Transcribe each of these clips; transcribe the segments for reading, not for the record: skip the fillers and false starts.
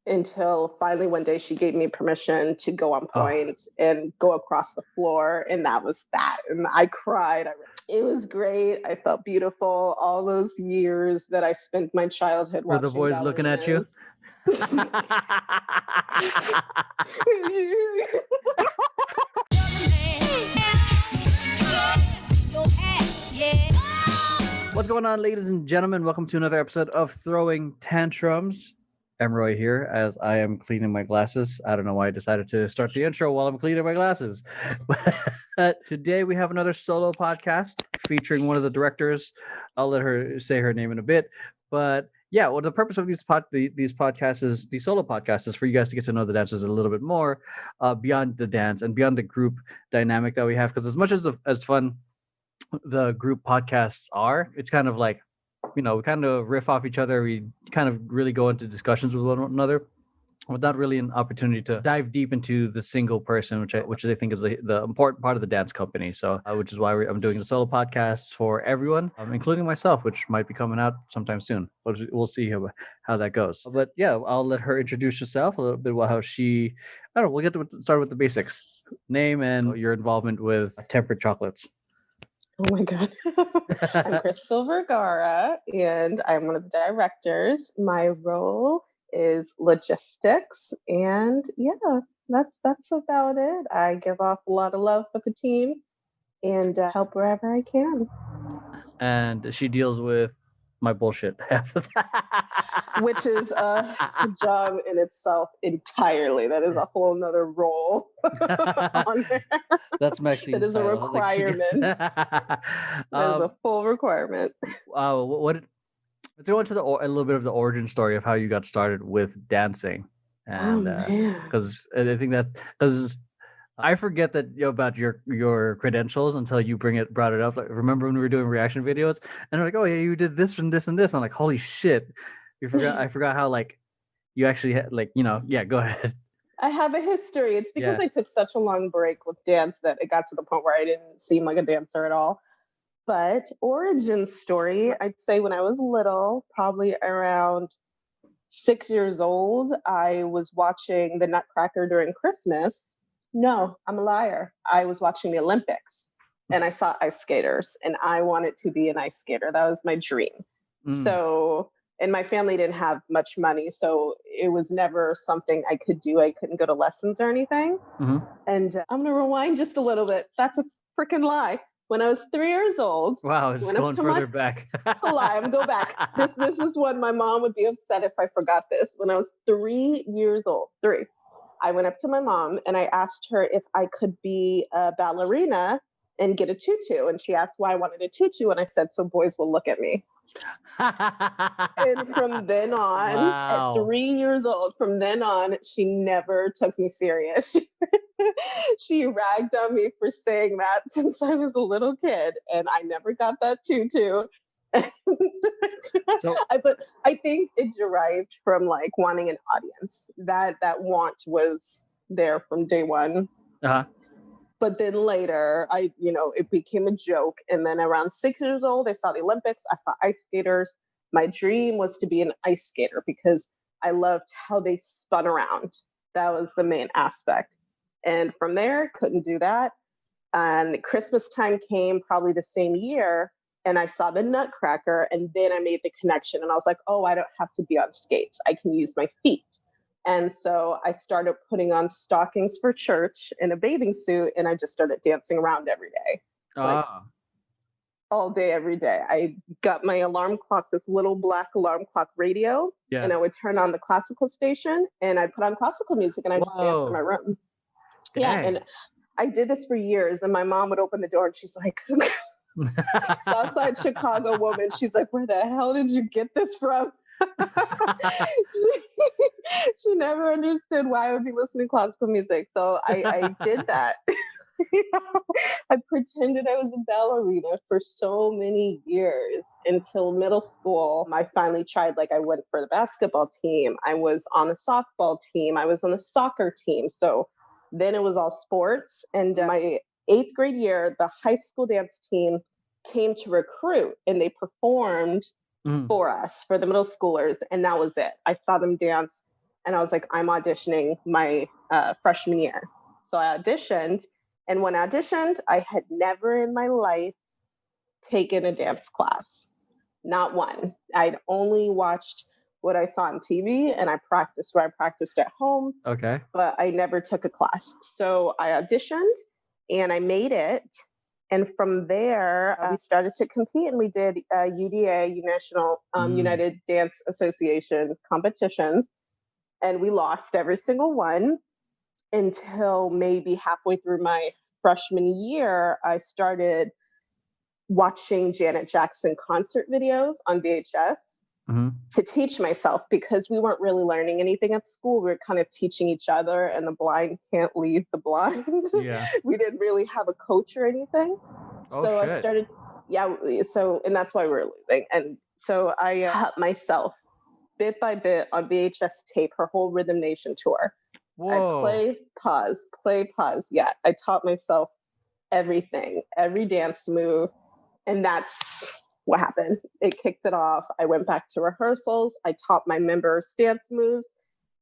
until finally one day she gave me permission to go on Oh, point and go across the floor. And that was that. And I cried. It was great. I felt beautiful. All those years that I spent my childhood were the watching boys looking at you? ballerinas. What's going on, ladies and gentlemen? Welcome to another episode of Throwing Tantrums. Emeroy here, as I am cleaning my glasses. I don't know why I decided to start the intro while I'm cleaning my glasses. But today we have another solo podcast featuring one of the directors. I'll let her say her name in a bit. But yeah, well, the purpose of these podcasts is the solo podcasts is for you guys to get to know the dancers a little bit more beyond the dance and beyond the group dynamic that we have. Because as much as fun the group podcasts are, it's kind of like, we kind of riff off each other. We kind of really go into discussions with one another without really an opportunity to dive deep into the single person, which I think is the important part of the dance company. So, which is why I'm doing the solo podcasts for everyone, including myself, which might be coming out sometime soon. But we'll see how that goes. But yeah, I'll let her introduce herself a little bit about how she. I don't know. We'll start with the basics: name and your involvement with tempered chocolates. Oh my God. I'm Krystle Vergara, and I'm one of the directors. My role is logistics, and yeah, that's about it. I give off a lot of love for the team and help wherever I can. And she deals with my bullshit half the time. Which is a job in itself entirely. That is a whole nother role on there. That's Maxine's That is a title. requirement. That is a full requirement. What throw into a little bit of the origin story of how you got started with dancing, and because I think that because I forget that about your credentials until you brought it up. Like, remember when we were doing reaction videos and they're like, oh yeah, you did this and this and this. I'm like, holy shit, I forgot how like you actually had yeah. Go ahead. I have a history. It's because I took such a long break with dance that it got to the point where I didn't seem like a dancer at all. But origin story, I'd say when I was little, probably around 6 years old, I was watching the Nutcracker during Christmas. No, I'm a liar. I was watching the Olympics and I saw ice skaters and I wanted to be an ice skater. That was my dream. So, and my family didn't have much money, so it was never something I could do. I couldn't go to lessons or anything. And I'm going to rewind just a little bit. That's a freaking lie. When I was 3 years old. Wow, it's going further back. It's a lie. I'm going to go back. This is when my mom would be upset if I forgot this. When I was 3 years old, I went up to my mom and I asked her if I could be a ballerina and get a tutu. And she asked why I wanted a tutu. And I said, so boys will look at me. And from then on, at 3 years old, from then on, she never took me serious. She ragged on me for saying that since I was a little kid, and I never got that tutu. But I think it derived from like wanting an audience. That want was there from day one. But then later, it became a joke. And then around 6 years old, I saw the Olympics. I saw ice skaters. My dream was to be an ice skater because I loved how they spun around. That was the main aspect. And from there, couldn't do that. And Christmas time came probably the same year. And I saw the Nutcracker. And then I made the connection. And I was like, oh, I don't have to be on skates. I can use my feet. And so I started putting on stockings for church in a bathing suit, and I just started dancing around every day. Like, all day, every day. I got my alarm clock, this little black alarm clock radio, and I would turn on the classical station, and I'd put on classical music, and I'd just dance in my room. Dang. Yeah, and I did this for years, and my mom would open the door, and she's like, Southside Chicago woman, she's like, where the hell did you get this from? She never understood why I would be listening to classical music. So I did that. I pretended I was a ballerina for so many years until middle school. I finally tried, I went for the basketball team. I was on a softball team. I was on a soccer team. So then it was all sports. And my 8th grade year, the high school dance team came to recruit and they performed for us, for the middle schoolers. And that was it. I saw them dance and I was like, I'm auditioning my freshman year. So I auditioned, and when I auditioned, I had never in my life taken a dance class. Not one. I'd only watched what I saw on TV, and I practiced where I practiced at home. Okay. But I never took a class. So I auditioned and I made it. And from there, we started to compete, and we did UDA, National United Dance Association competitions. And we lost every single one until maybe halfway through my freshman year, I started watching Janet Jackson concert videos on VHS to teach myself, because we weren't really learning anything at school. We were kind of teaching each other, and the blind can't lead the blind. Yeah. We didn't really have a coach or anything. So shit. I started, and that's why we were losing. And so I taught myself bit by bit on VHS tape her whole Rhythm Nation tour. Whoa. I play, pause. Yeah, I taught myself everything, every dance move. And that's what happened. It kicked it off. I went back to rehearsals. I taught my members dance moves.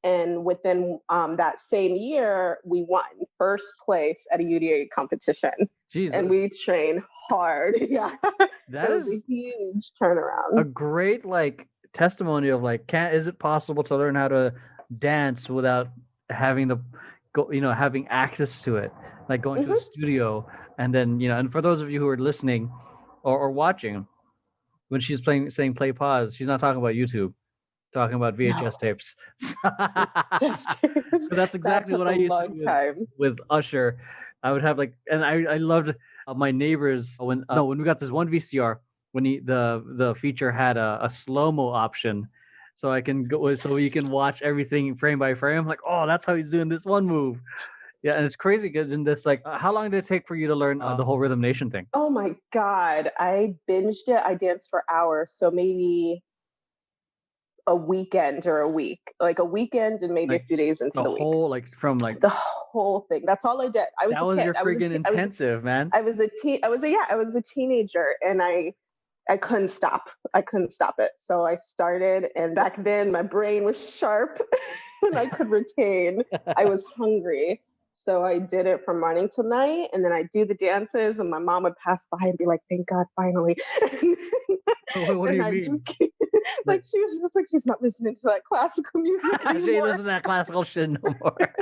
And within that same year, we won first place at a UDA competition. Jesus. And we trained hard. Yeah. That was a huge turnaround. A great testimony of is it possible to learn how to dance without having having access to it, like going to a studio. And then, and for those of you who are listening or watching, when she's saying play pause, she's not talking about YouTube, talking about VHS tapes. So that's exactly what I used to do with Usher. I would have and I loved my neighbors when we got this one VCR when the feature had a slow-mo option, so I can go, so you can watch everything frame by frame. I'm like, oh, that's how he's doing this one move. Yeah, and it's crazy because in this, how long did it take for you to learn the whole Rhythm Nation thing? Oh my God, I binged it. I danced for hours, so maybe a weekend or a week, like a weekend and maybe a few days into the whole, week. The whole thing. That's all I did. I was that was your friggin' intensive, man. I was a teenager, and I couldn't stop. I couldn't stop it. So I started, and back then my brain was sharp and I could retain. I was hungry. So I did it from morning till night, and then I do the dances, and my mom would pass by and be like, "Thank God, finally." What do you mean? She was just like, she's not listening to that classical music anymore. She listens to that classical shit no more.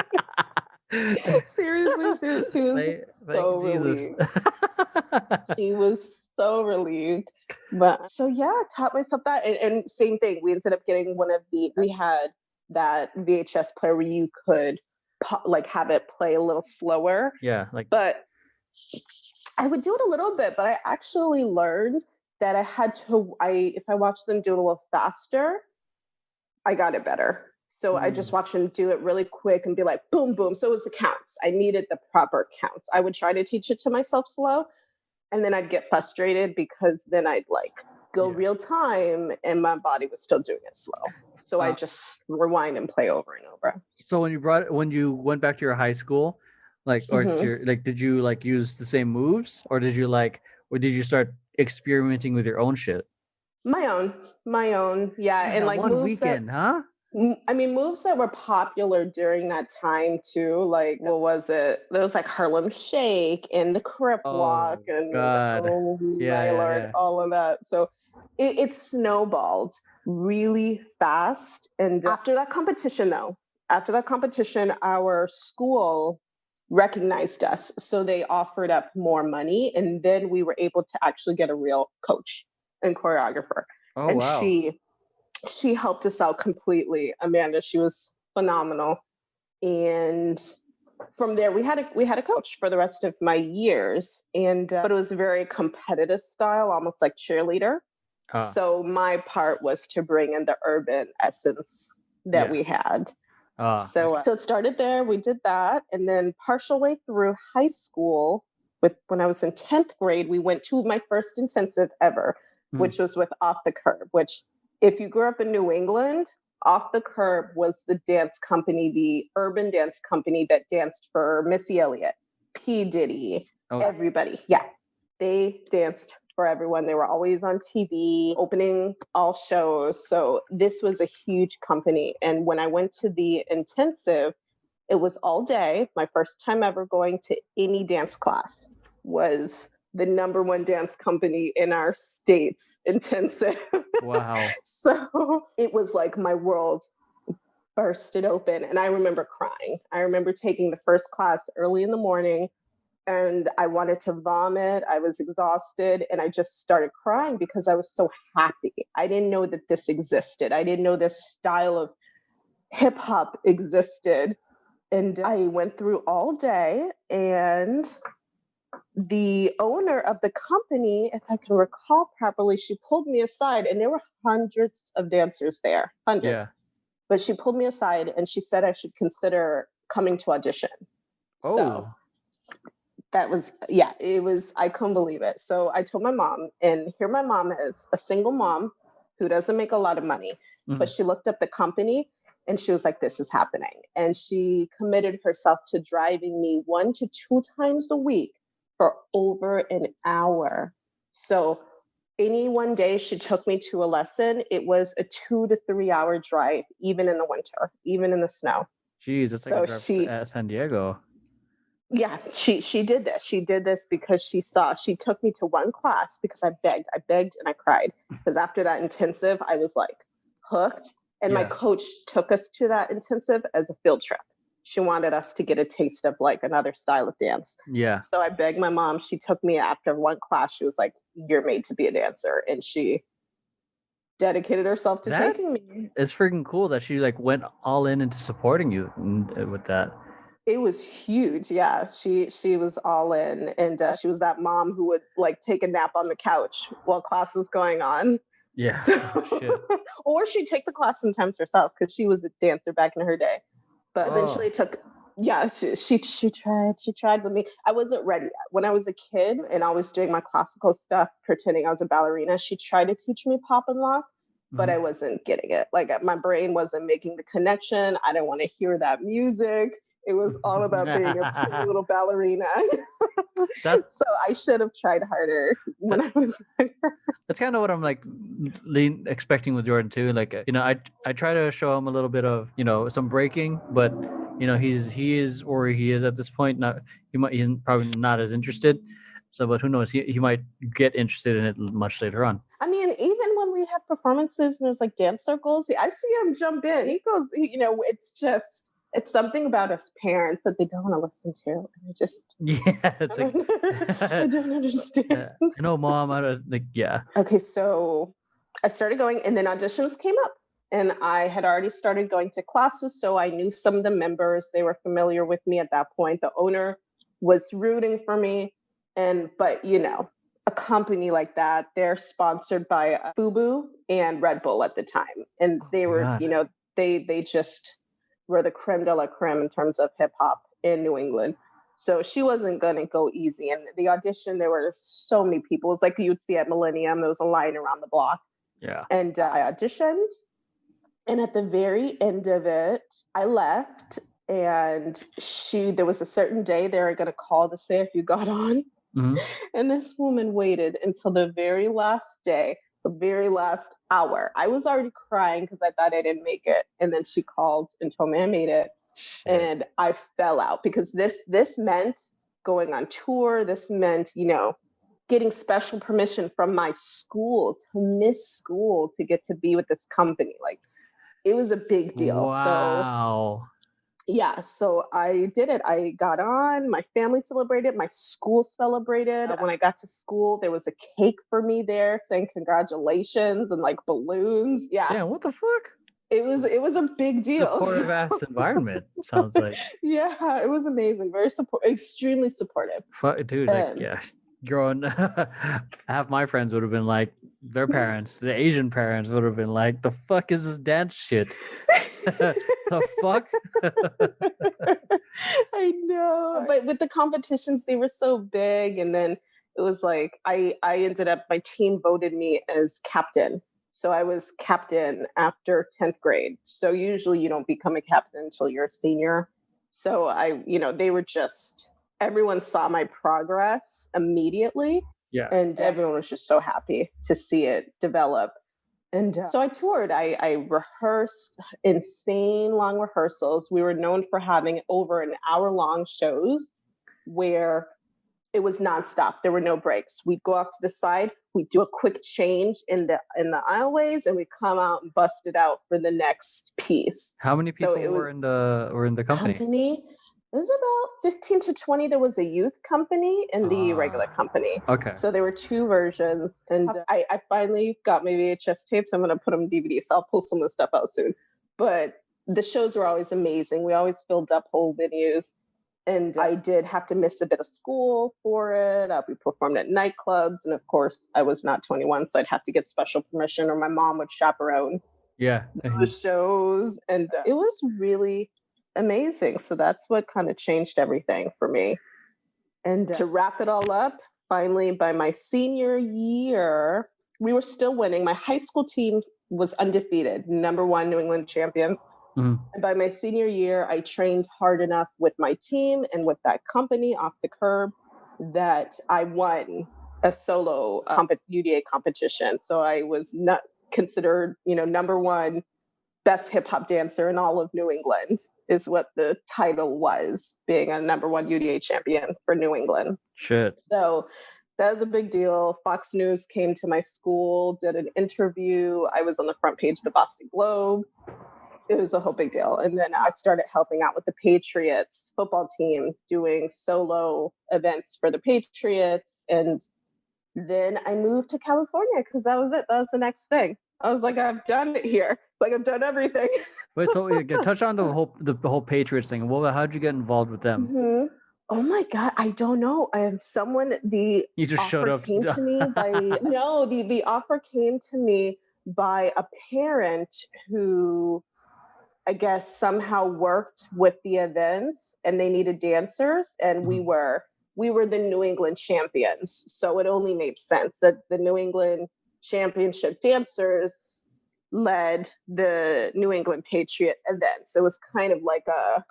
Seriously, she was so relieved. She was so relieved. But so I taught myself that, and same thing. We ended up getting we had that VHS player where you could have it play a little slower. Yeah, but I would do it a little bit, but I actually learned that I had to, if I watched them do it a little faster, I got it better. So I just watched them do it really quick and be like, boom, boom. So it was the counts. I needed the proper counts. I would try to teach it to myself slow, and then I'd get frustrated because then I'd go real time and my body was still doing it slow. So I just rewind and play over and over. So when you went back to your high school, did you use the same moves, or did you start experimenting with your own shit? My own. Yeah. And one moves weekend, huh? I mean, moves that were popular during that time too. What was it? There was Harlem Shake and the Crip Walk and Lord, all of that. So it snowballed really fast. And after that competition, our school recognized us. So they offered up more money, and then we were able to actually get a real coach and choreographer. Oh, wow. She helped us out completely. Amanda, she was phenomenal. And from there, we had a coach for the rest of my years. And but it was a very competitive style, almost like cheerleader. So my part was to bring in the urban essence that we had. So it started there. We did that. And then partial way through high school, when I was in 10th grade, we went to my first intensive ever, which was with Off the Curb, which, if you grew up in New England, Off the Curb was the dance company, the urban dance company that danced for Missy Elliott, P. Diddy, everybody. Yeah, they danced for everyone. They were always on TV, opening all shows. So this was a huge company. And when I went to the intensive, it was all day. My first time ever going to any dance class was the #1 dance company in our state's intensive. Wow. So it was like my world bursted open. And I remember crying. I remember taking the first class early in the morning and I wanted to vomit. I was exhausted and I just started crying because I was so happy. I didn't know that this existed. I didn't know this style of hip hop existed. And I went through all day, and the owner of the company, if I can recall properly, she pulled me aside, and there were hundreds of dancers there, hundreds. Yeah. But she pulled me aside and she said I should consider coming to audition. Oh. So that was, yeah, it was, I couldn't believe it. So I told my mom, and here my mom is, a single mom who doesn't make a lot of money, but she looked up the company and she was like, this is happening. And she committed herself to driving me 1 to 2 times a week for over an hour. So any one day she took me to a lesson, it was a 2 to 3 hour drive, even in the winter, even in the snow. Jeez, that's like a drive to San Diego. Yeah, she did this. She did this because she took me to one class because I begged and I cried. Because after that intensive, I was like hooked. And my coach took us to that intensive as a field trip. She wanted us to get a taste of like another style of dance. Yeah. So I begged my mom. She took me after one class. She was like, you're made to be a dancer. And she dedicated herself to taking me. It's freaking cool that she like went all in into supporting you with that. It was huge. Yeah. She was all in. And she was that mom who would like take a nap on the couch while class was going on. Yeah. So, or she'd take the class sometimes herself because she was a dancer back in her day. But eventually she tried with me. I wasn't ready yet. When I was a kid and I was doing my classical stuff, pretending I was a ballerina, she tried to teach me pop and lock, but I wasn't getting it. Like my brain wasn't making the connection. I didn't want to hear that music. It was all about being a pretty little ballerina. So I should have tried harder when I was younger. That's kind of what I'm like expecting with Jordan too. Like, I try to show him a little bit of, some breaking, but he is where he is at this point. He's probably not as interested. So, but who knows? He might get interested in it much later on. I mean, even when we have performances and there's like dance circles, I see him jump in. He goes, it's something about us parents that they don't want to listen to. And I don't understand. No, Mom, I don't like, yeah. Okay, so I started going, and then auditions came up, and I had already started going to classes, so I knew some of the members. They were familiar with me at that point. The owner was rooting for me, but a company like that, they're sponsored by FUBU and Red Bull at the time, and they were, they just were the creme de la creme in terms of hip hop in New England. So she wasn't going to go easy. And the audition, there were so many people. It was like you'd see at Millennium, there was a line around the block. Yeah. And I auditioned. And at the very end of it, I left. And there was a certain day they were going to call to say if you got on. Mm-hmm. And this woman waited until the very last day, the very last hour. I was already crying because I thought I didn't make it. And then she called and told me I made it. Shit. And I fell out because this meant going on tour. This meant, getting special permission from my school to miss school to get to be with this company. Like, it was a big deal. Wow. So yeah, so I did it. I got on, my family celebrated, my school celebrated. When I got to school, there was a cake for me there saying congratulations and like balloons. Yeah. Yeah, what the fuck? It was a big deal. Supportive ass environment, sounds like. Yeah, it was amazing. Very extremely supportive. Dude, growing half my friends would have been like, their parents, the Asian parents would have been like, the fuck is this dance shit? The fuck? I know. But with the competitions, they were so big. And then it was like, I ended up, my team voted me as captain. So I was captain after 10th grade. So usually you don't become a captain until you're a senior. So they were just, everyone saw my progress immediately. Yeah. And everyone was just so happy to see it develop. And so I toured. I rehearsed insane long rehearsals. We were known for having over an hour-long shows where it was nonstop. There were no breaks. We'd go off to the side. We'd do a quick change in the aisleways, and we'd come out and bust it out for the next piece. How many people were in the company? It was about 15 to 20. There was a youth company and the regular company. Okay. So there were two versions. And I finally got my VHS tapes. I'm going to put them on DVD. So I'll pull some of the stuff out soon. But the shows were always amazing. We always filled up whole venues. And I did have to miss a bit of school for it. We performed at nightclubs. And of course, I was not 21. So I'd have to get special permission, or my mom would chaperone the shows. And it was really amazing. So that's what kind of changed everything for me. And to wrap it all up, finally, by my senior year, we were still winning. My high school team was undefeated, #1 New England champions. Mm-hmm. And by my senior year, I trained hard enough with my team and with that company off the curb that I won a solo UDA competition. So I was not considered, #1 best hip hop dancer in all of New England is what the title was, being a #1 UDA champion for New England. Shit. So that was a big deal. Fox News came to my school, did an interview. I was on the front page of the Boston Globe. It was a whole big deal. And then I started helping out with the Patriots football team, doing solo events for the Patriots. And then I moved to California because that was it. That was the next thing. I was like, I've done it here. Like, I've done everything. Wait, so touch on the whole Patriots thing. How'd you get involved with them? Mm-hmm. Oh my God, I don't know. I have someone. You just showed up. Came to me by the offer came to me by a parent who, I guess, somehow worked with the events, and they needed dancers, and we were the New England champions, so it only made sense that the New England championship dancers led the New England Patriot events. It was kind of like a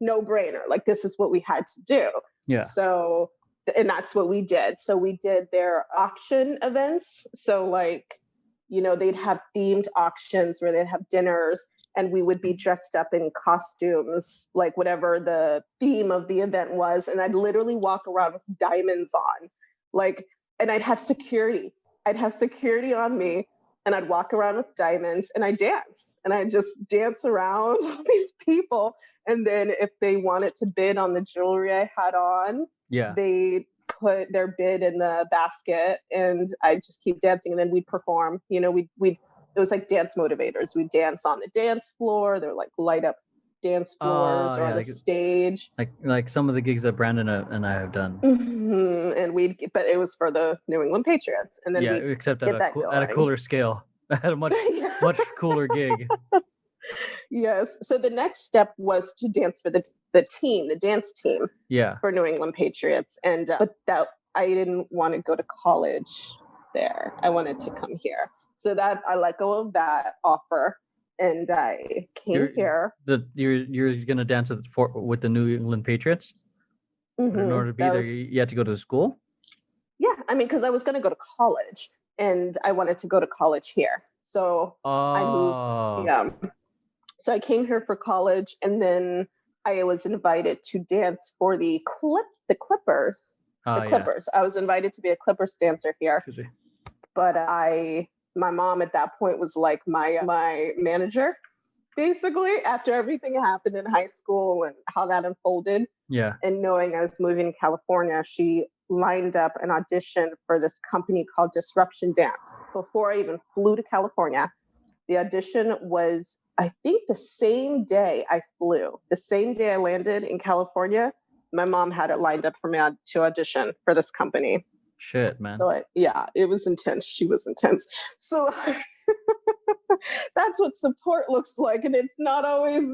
no-brainer. Like, this is what we had to do. Yeah. So, and that's what we did. So we did their auction events. So they'd have themed auctions where they'd have dinners, and we would be dressed up in costumes, like whatever the theme of the event was. And I'd literally walk around with diamonds on, and I'd have security. I'd have security on me, and I'd walk around with diamonds, and I'd dance. And I'd just dance around all these people. And then if they wanted to bid on the jewelry I had on, they put their bid in the basket, and I'd just keep dancing. And then we'd perform. It was like dance motivators. We'd dance on the dance floor. They're like light up dance floors or on the stage. Like some of the gigs that Brandon and I have done. Mm-hmm. And but it was for the New England Patriots. And then except at a cooler scale, at a much cooler gig. Yes. So the next step was to dance for the dance team. Yeah. For New England Patriots, and but I didn't want to go to college there. I wanted to come here. So that I let go of that offer, and I came here. You're gonna dance with the New England Patriots. Mm-hmm. In order to be there, you had to go to school. Yeah, I mean, because I was gonna go to college, and I wanted to go to college here. So I moved. Yeah. So I came here for college, and then I was invited to dance for the Clippers. Clippers. I was invited to be a Clippers dancer here. Excuse me. But my mom at that point was like my manager, basically, after everything happened in high school and how that unfolded. Yeah. And knowing I was moving to California, she lined up an audition for this company called Disruption Dance. Before I even flew to California, the audition was, I think, the same day I flew. The same day I landed in California, my mom had it lined up for me to audition for this company. Shit, man. So it was intense. She was intense. So that's what support looks like. And it's not always,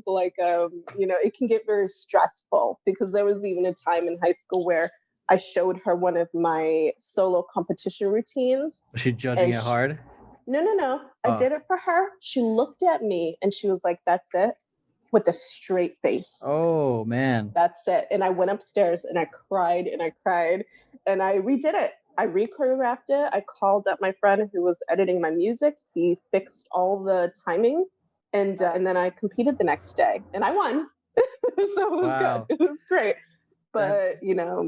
like, it can get very stressful, because there was even a time in high school where I showed her one of my solo competition routines. Was she judging it hard? No. I did it for her. She looked at me and she was like, that's it. with a straight face. Oh, man. That's it. And I went upstairs and I cried and I cried and I redid it. I re-choreographed it. I called up my friend who was editing my music. He fixed all the timing. And then I competed the next day and I won. So it was good. It was great. But,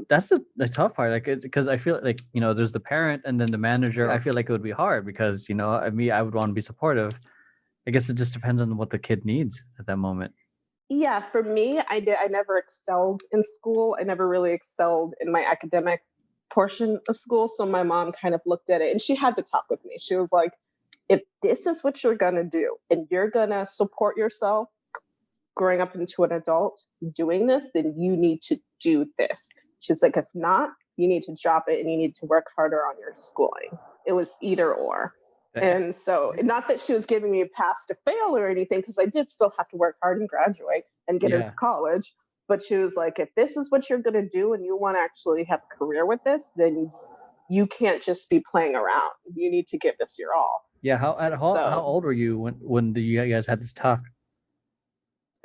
that's the tough part. Like, because I feel like, there's the parent and then the manager. I feel like it would be hard because, I would want to be supportive. I guess it just depends on what the kid needs at that moment. Yeah, for me, I never excelled in school. I never really excelled in my academic portion of school. So my mom kind of looked at it and she had to talk with me. She was like, if this is what you're going to do and you're going to support yourself growing up into an adult doing this, then you need to do this. She's like, if not, you need to drop it and you need to work harder on your schooling. It was either or. And so, not that she was giving me a pass to fail or anything, because I did still have to work hard and graduate and get into college. But she was like, if this is what you're going to do and you want to actually have a career with this, then you can't just be playing around. You need to give this your all. Yeah. How old were you when you guys had this talk?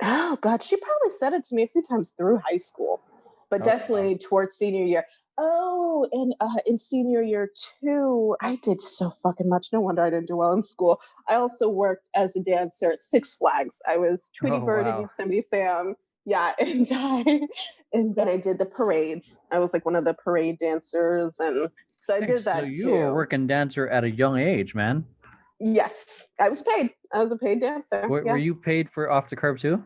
Oh, God, she probably said it to me a few times through high school, but definitely towards senior year. Oh, and in senior year too, I did so fucking much. No wonder I didn't do well in school. I also worked as a dancer at Six Flags. I was Tweety Bird and Yosemite Sam. Yeah, and then I did the parades. I was like one of the parade dancers, and so I did that too. So you were a working dancer at a young age, man. Yes, I was paid. I was a paid dancer. Were you paid for Off the Curb too?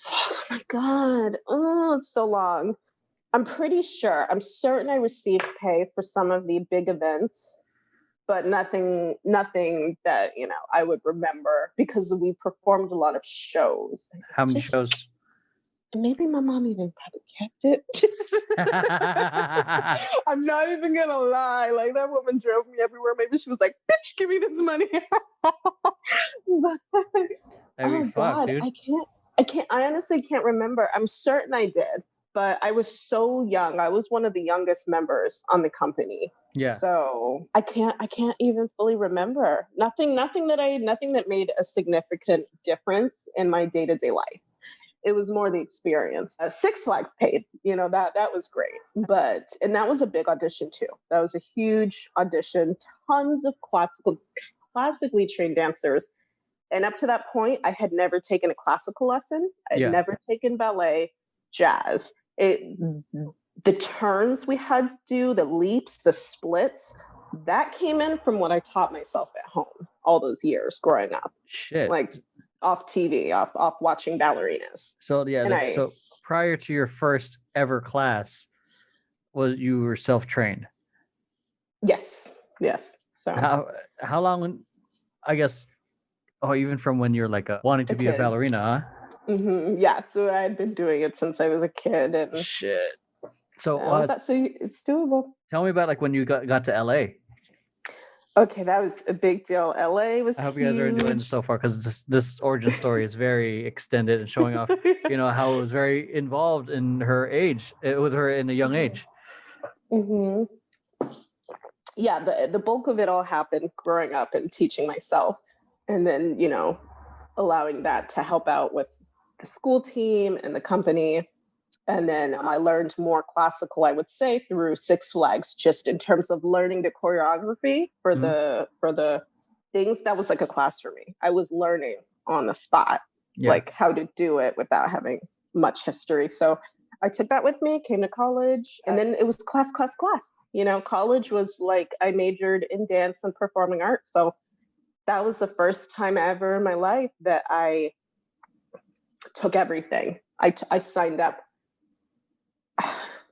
Oh my God. Oh, it's so long. I'm pretty sure. I'm certain I received pay for some of the big events, but nothing that, I would remember because we performed a lot of shows. How many shows? Maybe my mom even probably kept it. I'm not even going to lie. Like, that woman drove me everywhere. Maybe she was like, bitch, give me this money. God, dude. I honestly can't remember. I'm certain I did. But I was so young. I was one of the youngest members on the company. Yeah. So I can't even fully remember. Nothing that made a significant difference in my day-to-day life. It was more the experience. Six Flags paid, that was great. And that was a big audition too. That was a huge audition. Tons of classically trained dancers. And up to that point, I had never taken a classical lesson. I had never taken ballet, jazz. The turns we had to do, the leaps, the splits, that came in from what I taught myself at home all those years growing up. Shit. Like off TV, off watching ballerinas. So so prior to your first ever class, you were self-trained? Yes. So how long, I guess, even from when you're like wanting to be a ballerina, huh? Mm-hmm. Yeah, so I had been doing it since I was a kid. And shit. So so it's doable. Tell me about like when you got to LA. Okay, that was a big deal. LA was. I hope you guys are enjoying this so far because this origin story is very extended and showing off, how it was very involved in her age. It was her in a young age. Mm-hmm. Yeah, the bulk of it all happened growing up and teaching myself, and then allowing that to help out with the school team and the company. And then I learned more classical, I would say, through Six Flags, just in terms of learning the choreography for the things. That was like a class for me. I was learning on the spot, like how to do it without having much history. So I took that with me, came to college, and then it was class. College was like, I majored in dance and performing arts. So that was the first time ever in my life that I took everything. I signed up.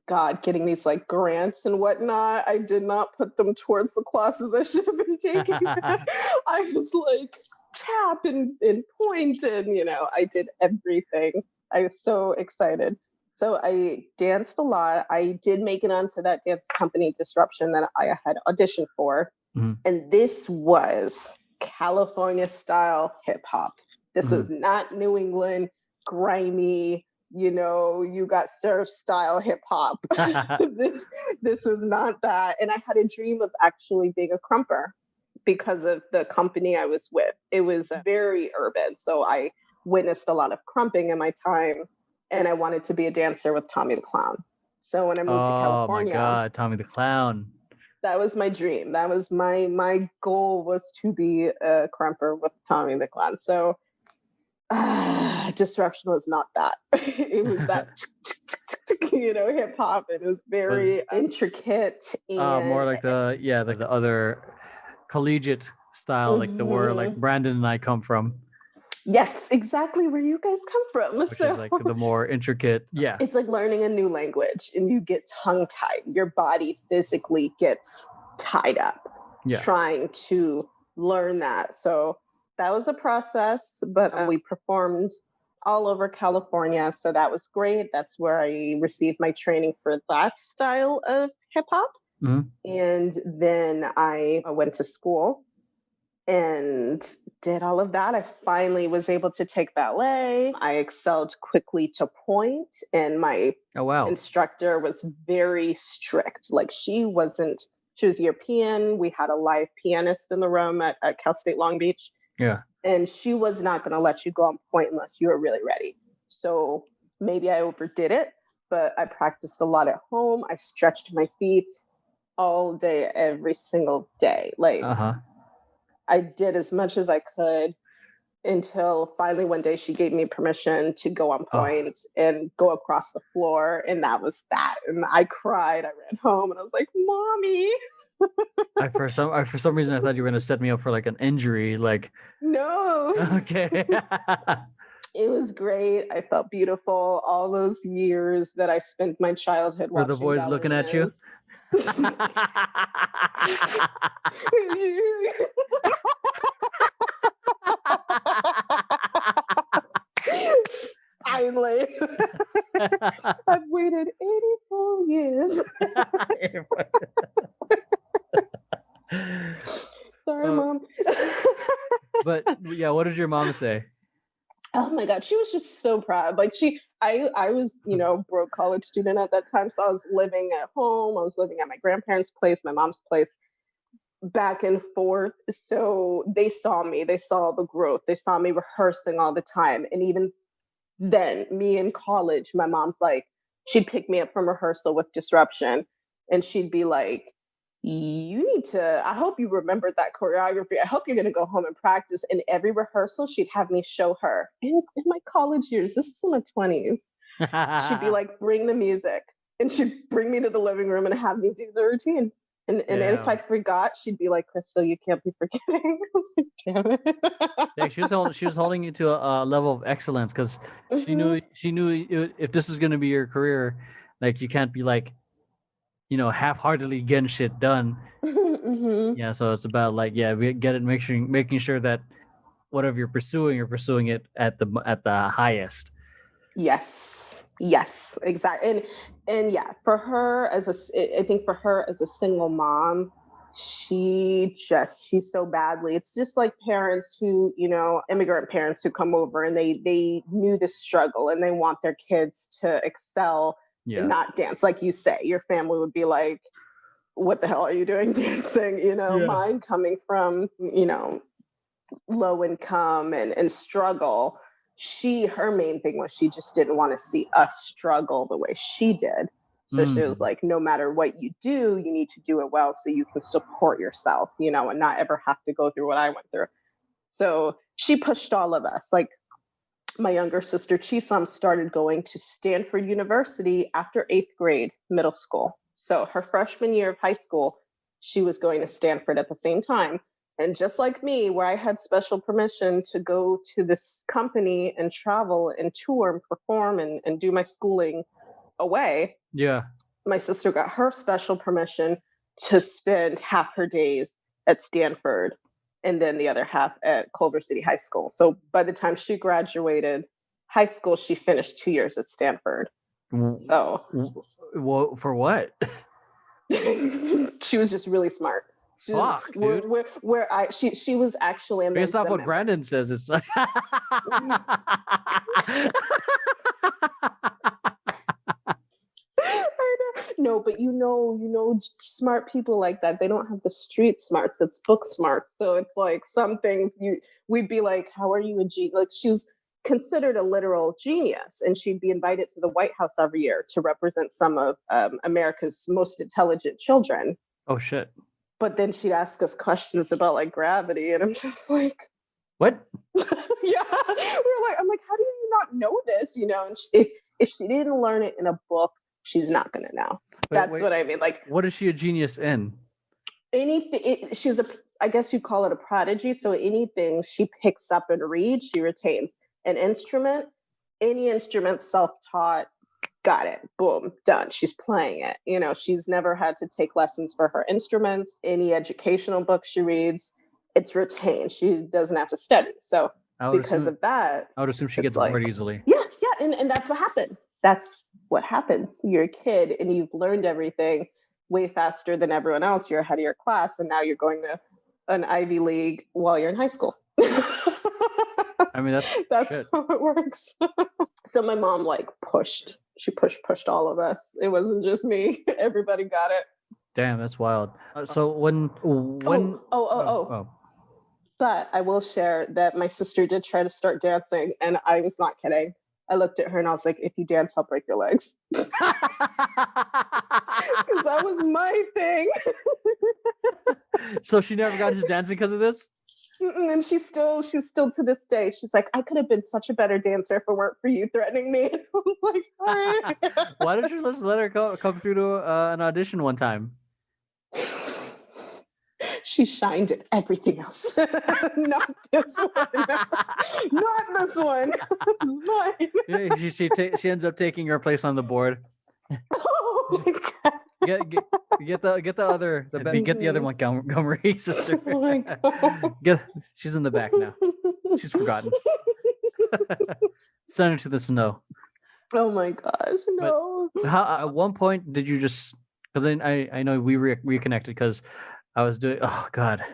God, getting these like grants and whatnot. I did not put them towards the classes I should have been taking. I was like tap and point and, I did everything. I was so excited. So I danced a lot. I did make it onto that dance company Disruption that I had auditioned for. Mm-hmm. And this was California style hip hop. This was not New England, grimy, you got surf style hip hop. This was not that. And I had a dream of actually being a crumper because of the company I was with. It was very urban. So I witnessed a lot of crumping in my time, and I wanted to be a dancer with Tommy the Clown. So when I moved to California, oh my God, Tommy the Clown. That was my dream. That was my goal, was to be a crumper with Tommy the Clown. So Disruption was not that. It was that hip hop. It was very intricate and more like the other collegiate style, like the where like Brandon and I come from. Yes, exactly where you guys come from. Which is like the more intricate. Yeah. It's like learning a new language and you get tongue-tied. Your body physically gets tied up trying to learn that. So that was a process, but we performed all over California. So that was great. That's where I received my training for that style of hip hop. And then I went to school and did all of that. I finally was able to take ballet. I excelled quickly to point, and my instructor was very strict. Like she was European. We had a live pianist in the room at Cal State Long Beach. Yeah. And she was not going to let you go on point unless you were really ready. So maybe I overdid it, but I practiced a lot at home. I stretched my feet all day, every single day. Like I did as much as I could until finally one day she gave me permission to go on point and go across the floor. And that was that. And I cried. I ran home and I was like, Mommy. For some reason I thought you were going to set me up for like an injury. Like, no. Okay. It was great. I felt beautiful. All those years that I spent my childhood watching. Were the boys looking at you? Finally. I've waited 84 years. Sorry, Mom. But yeah, what did your mom say? Oh my God, she was just so proud. Like I was, broke college student at that time. So I was living at home. I was living at my grandparents' place, my mom's place, back and forth. So they saw me, they saw the growth. They saw me rehearsing all the time. And even then, me in college, my mom's like, she'd pick me up from rehearsal with Disruption. And she'd be like, I hope you remembered that choreography. I hope you're going to go home and practice. And every rehearsal, she'd have me show her. In my college years, this is in my 20s. She'd be like, bring the music. And she'd bring me to the living room and have me do the routine. And if I forgot, she'd be like, Krystle, you can't be forgetting. I was like, damn it. Yeah, she was holding you to a level of excellence because she knew if this is going to be your career, like you can't be like, half-heartedly getting shit done. Yeah, so it's about like, we get it, making sure that whatever you're pursuing it at the highest. Yes, exactly. And yeah, for her I think for her as a single mom, she's so badly. It's just like parents who, immigrant parents who come over and they knew the struggle and they want their kids to excel and not dance. Like you say, your family would be like, what the hell are you doing dancing? Mine coming from, low income and struggle. Her main thing was she just didn't want to see us struggle the way she did. So she was like, no matter what you do, you need to do it well so you can support yourself, and not ever have to go through what I went through. So she pushed all of us. Like my younger sister, Chisam, started going to Stanford University after 8th grade, middle school. So her freshman year of high school, she was going to Stanford at the same time. And just like me, where I had special permission to go to this company and travel and tour and perform and do my schooling away. Yeah. My sister got her special permission to spend half her days at Stanford and then the other half at Culver City High School. So by the time she graduated high school, she finished 2 years at Stanford. So. Well, for what? She was just really smart. Fuck, dude. She was actually based off what Brandon says, it's like no, but smart people like that, they don't have the street smarts, it's book smarts. So it's like some things we'd be like, how are you a G? Like she was considered a literal genius, and she'd be invited to the White House every year to represent some of America's most intelligent children. Oh shit. But then she'd ask us questions about like gravity, and I'm just like, what? Yeah, I'm like, how do you not know this? You know, and if she didn't learn it in a book, she's not gonna know. That's what I mean. Like, what is she a genius in? She's I guess you call it a prodigy. So anything she picks up and reads, she retains. An instrument, any instrument, self-taught, got it, boom, done. She's playing it. You know, she's never had to take lessons for her instruments. Any educational book she reads, it's retained. She doesn't have to study. So because of that, I would assume she gets bored easily. Yeah, and that's what happened. That's what happens. You're a kid and you've learned everything way faster than everyone else. You're ahead of your class, and now you're going to an Ivy League while you're in high school. I mean, that's how it works. So my mom pushed all of us. It wasn't just me. Everybody got it. Damn, that's wild. So when But I will share that my sister did try to start dancing, and I was not kidding. I looked at her and I was like, if you dance, I'll break your legs. Because that was my thing. So she never got into dancing because of this? And she's still to this day. She's like, I could have been such a better dancer if it weren't for you threatening me. I was like, sorry. Why don't you just let her come through to an audition one time? She shined at everything else. Not this one. Not this one. It's mine. She ends up taking her place on the board. Oh my God. Get the other Montgomery sister. Oh my God. She's in the back now. She's forgotten. Send her to the snow. Oh my gosh, no. But at one point did you just, because I know we reconnected because I was doing, oh God.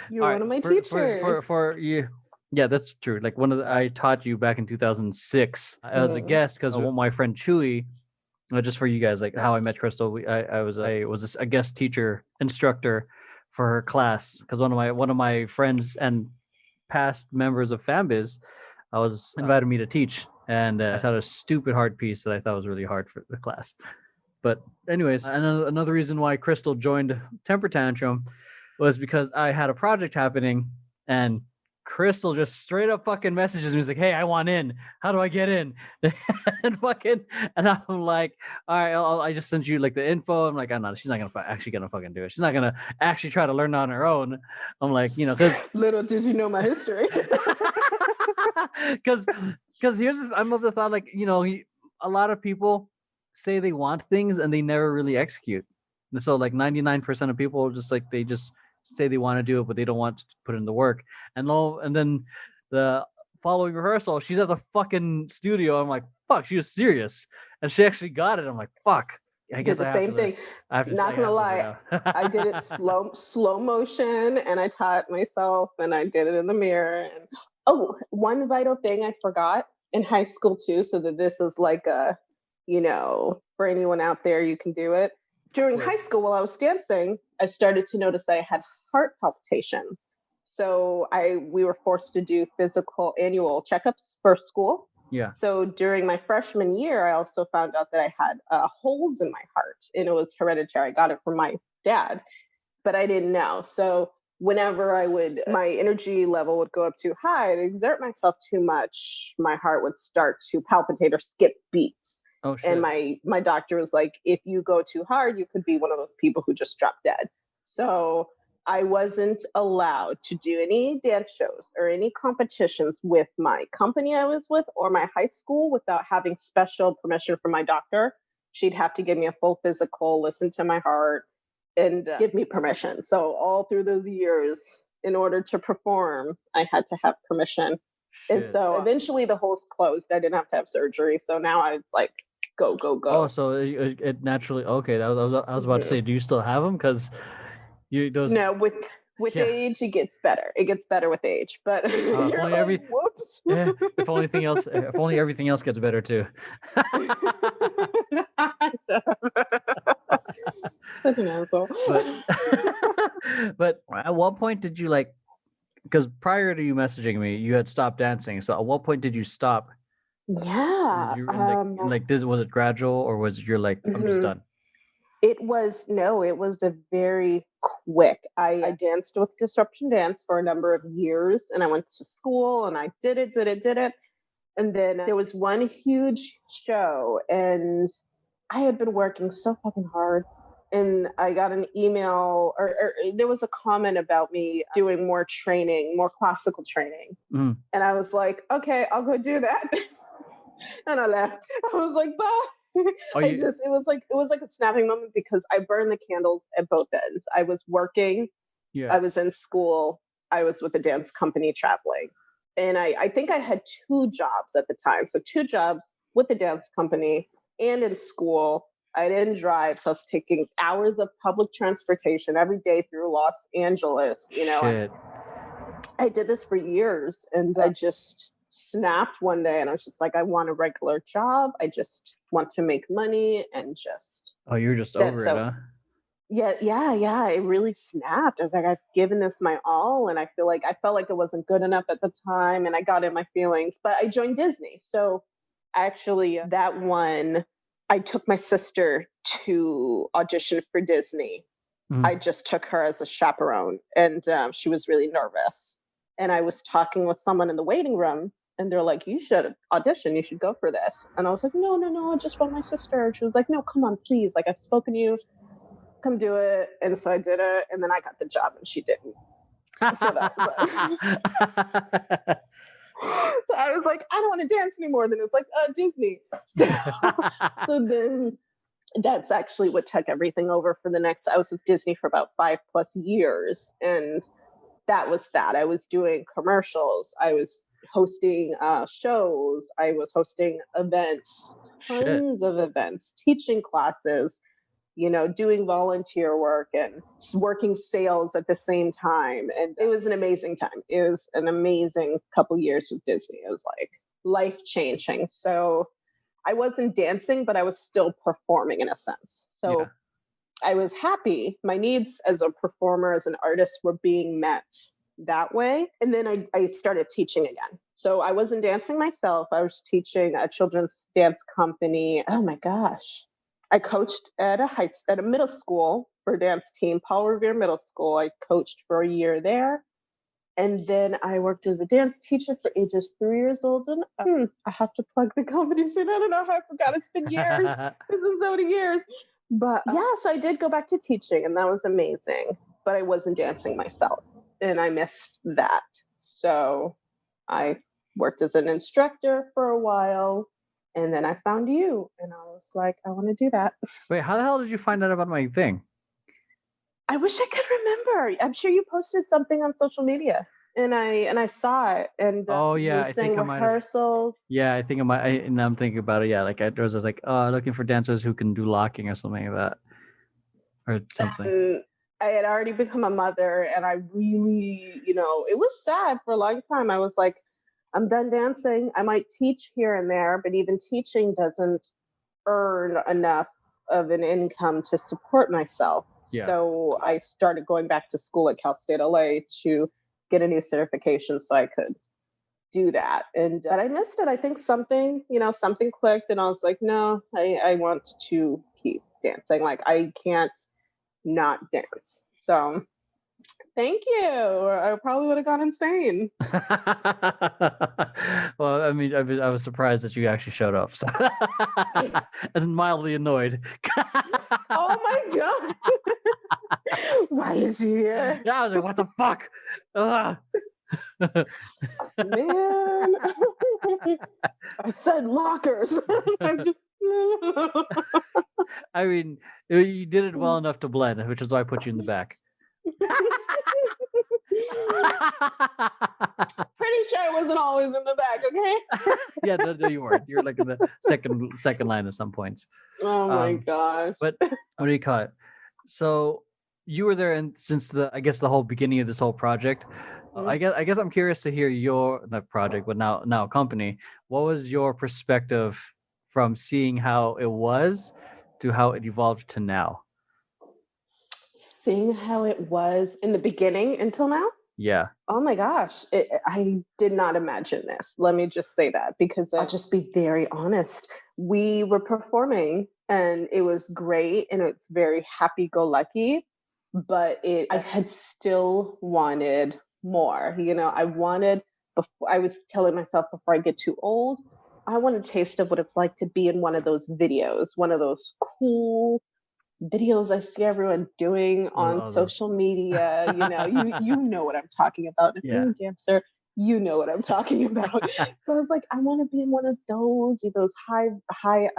You're one of my teachers. For you. Yeah, that's true. Like I taught you back in 2006 as a guest because my friend Chewy, just for you guys, like how I met Krystle, I was a guest teacher instructor for her class because one of my friends and past members of FanBiz was invited me to teach, and I taught a stupid hard piece that I thought was really hard for the class. But anyways, another reason why Krystle joined Temper Tantrum was because I had a project happening, and Krystle just straight up fucking messages me. He's like, "Hey, I want in. How do I get in?" and I'm like, "All right, I just sent you like the info." I'm like, she's not gonna actually gonna fucking do it. She's not gonna actually try to learn on her own. I'm like, because little did you know my history. Because I'm of the thought, like, a lot of people say they want things and they never really execute. And so like 99% of people just like they just say they want to do it, but they don't want to put in the work. And then the following rehearsal, she's at the fucking studio. I'm like, fuck, she was serious, and she actually got it. I'm like, fuck. I guess did the same thing. Not gonna lie, I did it slow motion, and I taught myself, and I did it in the mirror. And one vital thing I forgot in high school too, so that this is like a, for anyone out there, you can do it. During high school, while I was dancing, I started to notice that I had heart palpitations. So we were forced to do physical annual checkups for school. Yeah. So during my freshman year, I also found out that I had holes in my heart, and it was hereditary. I got it from my dad, but I didn't know. So whenever my energy level would go up too high, I'd exert myself too much, my heart would start to palpitate or skip beats. Oh, shit. And my doctor was like, if you go too hard, you could be one of those people who just drop dead. So I wasn't allowed to do any dance shows or any competitions with my company I was with or my high school without having special permission from my doctor. She'd have to give me a full physical, listen to my heart, and give me permission. So all through those years, in order to perform, I had to have permission. Shit. And so eventually the holes closed. I didn't have to have surgery. So now it's like, go. Oh, so it naturally, okay. I was about to say, do you still have them? Because No, with age, it gets better. It gets better with age, but whoops. Yeah, if only everything else gets better too. Such an asshole. But at what point did you because prior to you messaging me, you had stopped dancing. So at what point did you stop? Yeah. Was it gradual, or was it you're like, I'm just done? It was a very quick. I danced with Disruption Dance for a number of years, and I went to school and I did it. And then there was one huge show, and I had been working so fucking hard. And I got an email, or there was a comment about me doing more training, more classical training. And I was like, okay, I'll go do that. And I left. I was like, bye. It was like a snapping moment, because I burned the candles at both ends. I was working, I was in school, I was with a dance company traveling. And I think I had 2 jobs at the time. So 2 jobs with the dance company and in school. I didn't drive, so I was taking hours of public transportation every day through Los Angeles. I did this for years, and I just snapped one day, and I was just like, I want a regular job. I just want to make money and just. Oh, you're just over it, huh? Yeah. It really snapped. I was like, I've given this my all, and I felt like it wasn't good enough at the time, and I got in my feelings. But I joined Disney. So actually, that one, I took my sister to audition for Disney. I just took her as a chaperone, and she was really nervous. And I was talking with someone in the waiting room, and they're like, you should audition. You should go for this. And I was like, no, I just want my sister. And she was like, no, come on, please. Like, I've spoken to you. Come do it. And so I did it. And then I got the job, and she didn't. So that was So I was like, I don't want to dance anymore. Then it's like, Disney. So then that's actually what took everything over for the next. I was with Disney for about 5+ years. And that was that. I was doing commercials. I was hosting shows. I was hosting events, tons of events, teaching classes, doing volunteer work and working sales at the same time. And it was an amazing time. It was an amazing couple years with Disney. It was like life-changing. So I wasn't dancing, but I was still performing in a sense. So I was happy. My needs as a performer, as an artist, were being met that way. And then I started teaching again. So I wasn't dancing myself. I was teaching a children's dance company. Oh my gosh. I coached at a middle school for a dance team, Paul Revere Middle School. I coached for a year there. And then I worked as a dance teacher for ages 3 years old. And I have to plug the company soon. I don't know how I forgot. It's been years. It's been so many years. But so I did go back to teaching, and that was amazing. But I wasn't dancing myself, and I missed that. So I worked as an instructor for a while. And then I found you, and I was like, I want to do that. Wait, how the hell did you find out about my thing? I wish I could remember. I'm sure you posted something on social media, and I saw it. And I think I rehearsals. I think I might. And I'm thinking about it. Yeah, like I was like, looking for dancers who can do locking or something like that, or something. And I had already become a mother, and I really, it was sad for a long time. I was like, I'm done dancing. I might teach here and there, but even teaching doesn't earn enough of an income to support myself. Yeah. So I started going back to school at Cal State LA to get a new certification so I could do that. But I missed it. I think something clicked, and I was like, no, I want to keep dancing. Like, I can't not dance. So thank you. I probably would have gone insane. Well, I mean, I was surprised that you actually showed up. So I was mildly annoyed. Oh my God. Why is she here? Yeah, I was like, what the fuck? Man. I said lockers. I'm just I mean, you did it well enough to blend, which is why I put you in the back. Pretty sure I wasn't always in the back, okay? Yeah, no, you weren't. You're like in the second line at some points. Oh my gosh. But what do you call it? So you were there, and since the whole beginning of this whole project. I guess I'm curious to hear your, not project, but now company. What was your perspective from seeing how it was to how it evolved to now? Seeing how it was in the beginning until now? Yeah. Oh my gosh. I did not imagine this. Let me just say that, because I'll just be very honest. We were performing and it was great and it's very happy-go-lucky, but I had still wanted more. I was telling myself, before I get too old, I want a taste of what it's like to be in one of those videos, one of those cool videos I see everyone doing on social media. You know what I'm talking about. If you're a dancer, you know what I'm talking about. So I was like, I want to be in one of those high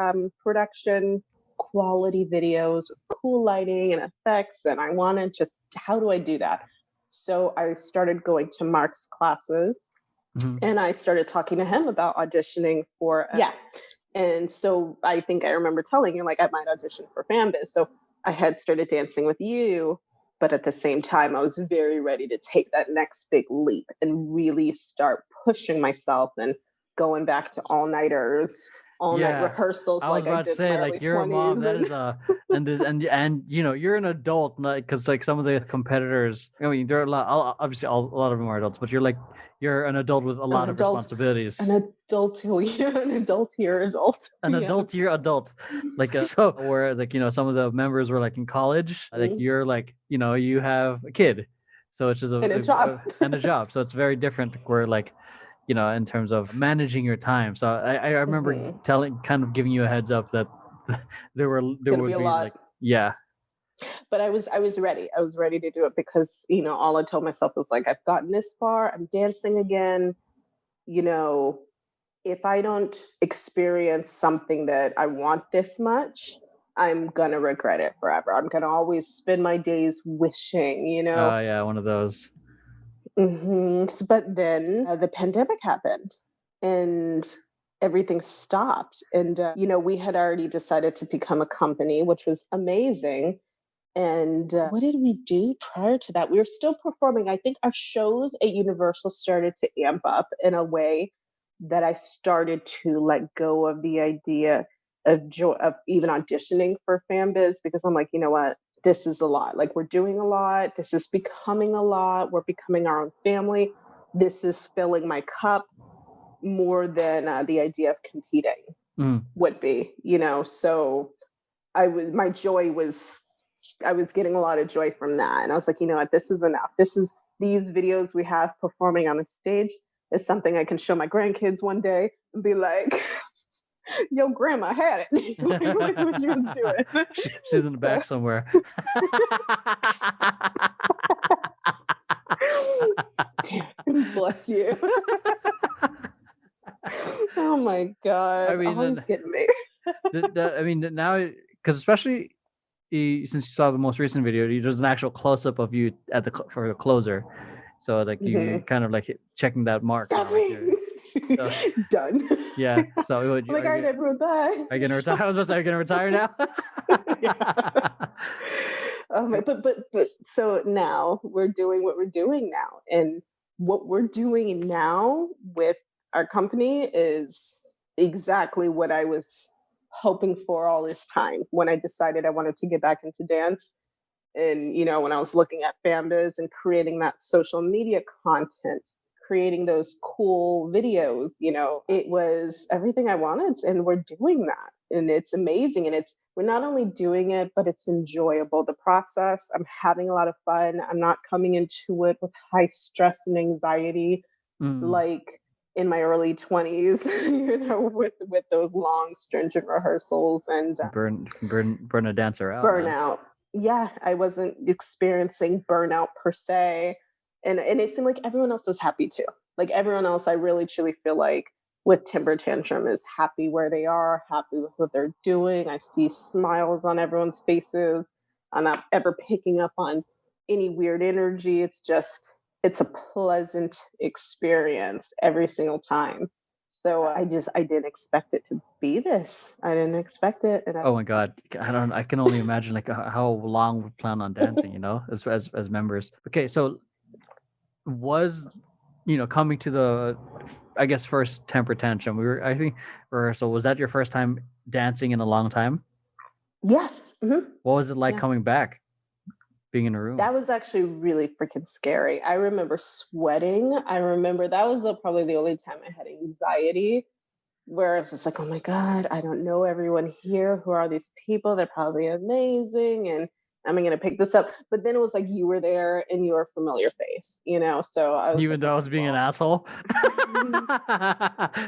production quality videos, cool lighting and effects. And I want to just, how do I do that? So I started going to Mark's classes, and I started talking to him about auditioning for, and so I think I remember telling you, like, I might audition for FanBiz. So I had started dancing with you, but at the same time, I was very ready to take that next big leap and really start pushing myself and going back to all-nighters, all-night rehearsals. I was about to say, like, you're a mom. That is and you're an adult, like, because like some of the competitors, I mean, there are a lot. Obviously, a lot of them are adults, but you're an adult with a lot of responsibilities. An adultier adult. An adultier adult. Like, so where, like, some of the members were like in college, like you're like, you have a kid. So it's just a job. And a job. So it's very different where, like, in terms of managing your time. So I remember kind of giving you a heads up that there would be a lot. Like, yeah. But I was ready. I was ready to do it because, all I told myself was like, I've gotten this far. I'm dancing again. If I don't experience something that I want this much, I'm going to regret it forever. I'm going to always spend my days wishing, Oh, yeah, one of those. But then the pandemic happened and everything stopped. And, we had already decided to become a company, which was amazing. And what did we do prior to that? We were still performing. I think our shows at Universal started to amp up in a way that I started to let go of the idea of even auditioning for FanBiz, because I'm like, you know what? This is a lot. Like, we're doing a lot. This is becoming a lot. We're becoming our own family. This is filling my cup more than the idea of competing would be, So I was getting a lot of joy from that. And I was like, you know what? This is enough. These videos we have performing on the stage is something I can show my grandkids one day and be like, yo, grandma had it. Like what she was doing. She's in the back somewhere. Damn, bless you. Oh my God. I mean, always getting me. I mean, now, because especially since you saw the most recent video, there's an actual close-up of you for the closer. So like you kind of like checking that mark. So, done. Yeah. So all right, everyone, bye. Are you gonna retire? I was about to say, are you gonna retire now? But so now we're doing what we're doing now, and what we're doing now with our company is exactly what I was hoping for all this time when I decided I wanted to get back into dance. And, when I was looking at FanBiz and creating that social media content, creating those cool videos, it was everything I wanted. And we're doing that. And it's amazing. And we're not only doing it, but it's enjoyable. The process, I'm having a lot of fun. I'm not coming into it with high stress and anxiety, like in my early 20s, with those long, stringent rehearsals and burn a dancer out. Burnout. Yeah, I wasn't experiencing burnout per se. And it seemed like everyone else was happy too. Like everyone else, I really truly feel like with Temper Tantrum is happy where they are, happy with what they're doing. I see smiles on everyone's faces. I'm not ever picking up on any weird energy. It's a pleasant experience every single time. So I didn't expect it to be this. I didn't expect it. And oh my God. I can only imagine like how long we plan on dancing, as members. Okay. So was, coming to the, I guess, first Temper Tantrum, rehearsal, was that your first time dancing in a long time? Yeah. What was it like coming back? being in a room? That was actually really freaking scary. I remember sweating. I remember that was probably the only time I had anxiety, where it's just like, oh my God, I don't know everyone here. Who are these people? They're probably amazing. And am I going to pick this up? But then it was like you were there and you were a familiar face, you know? So I was even like, though I was being an asshole.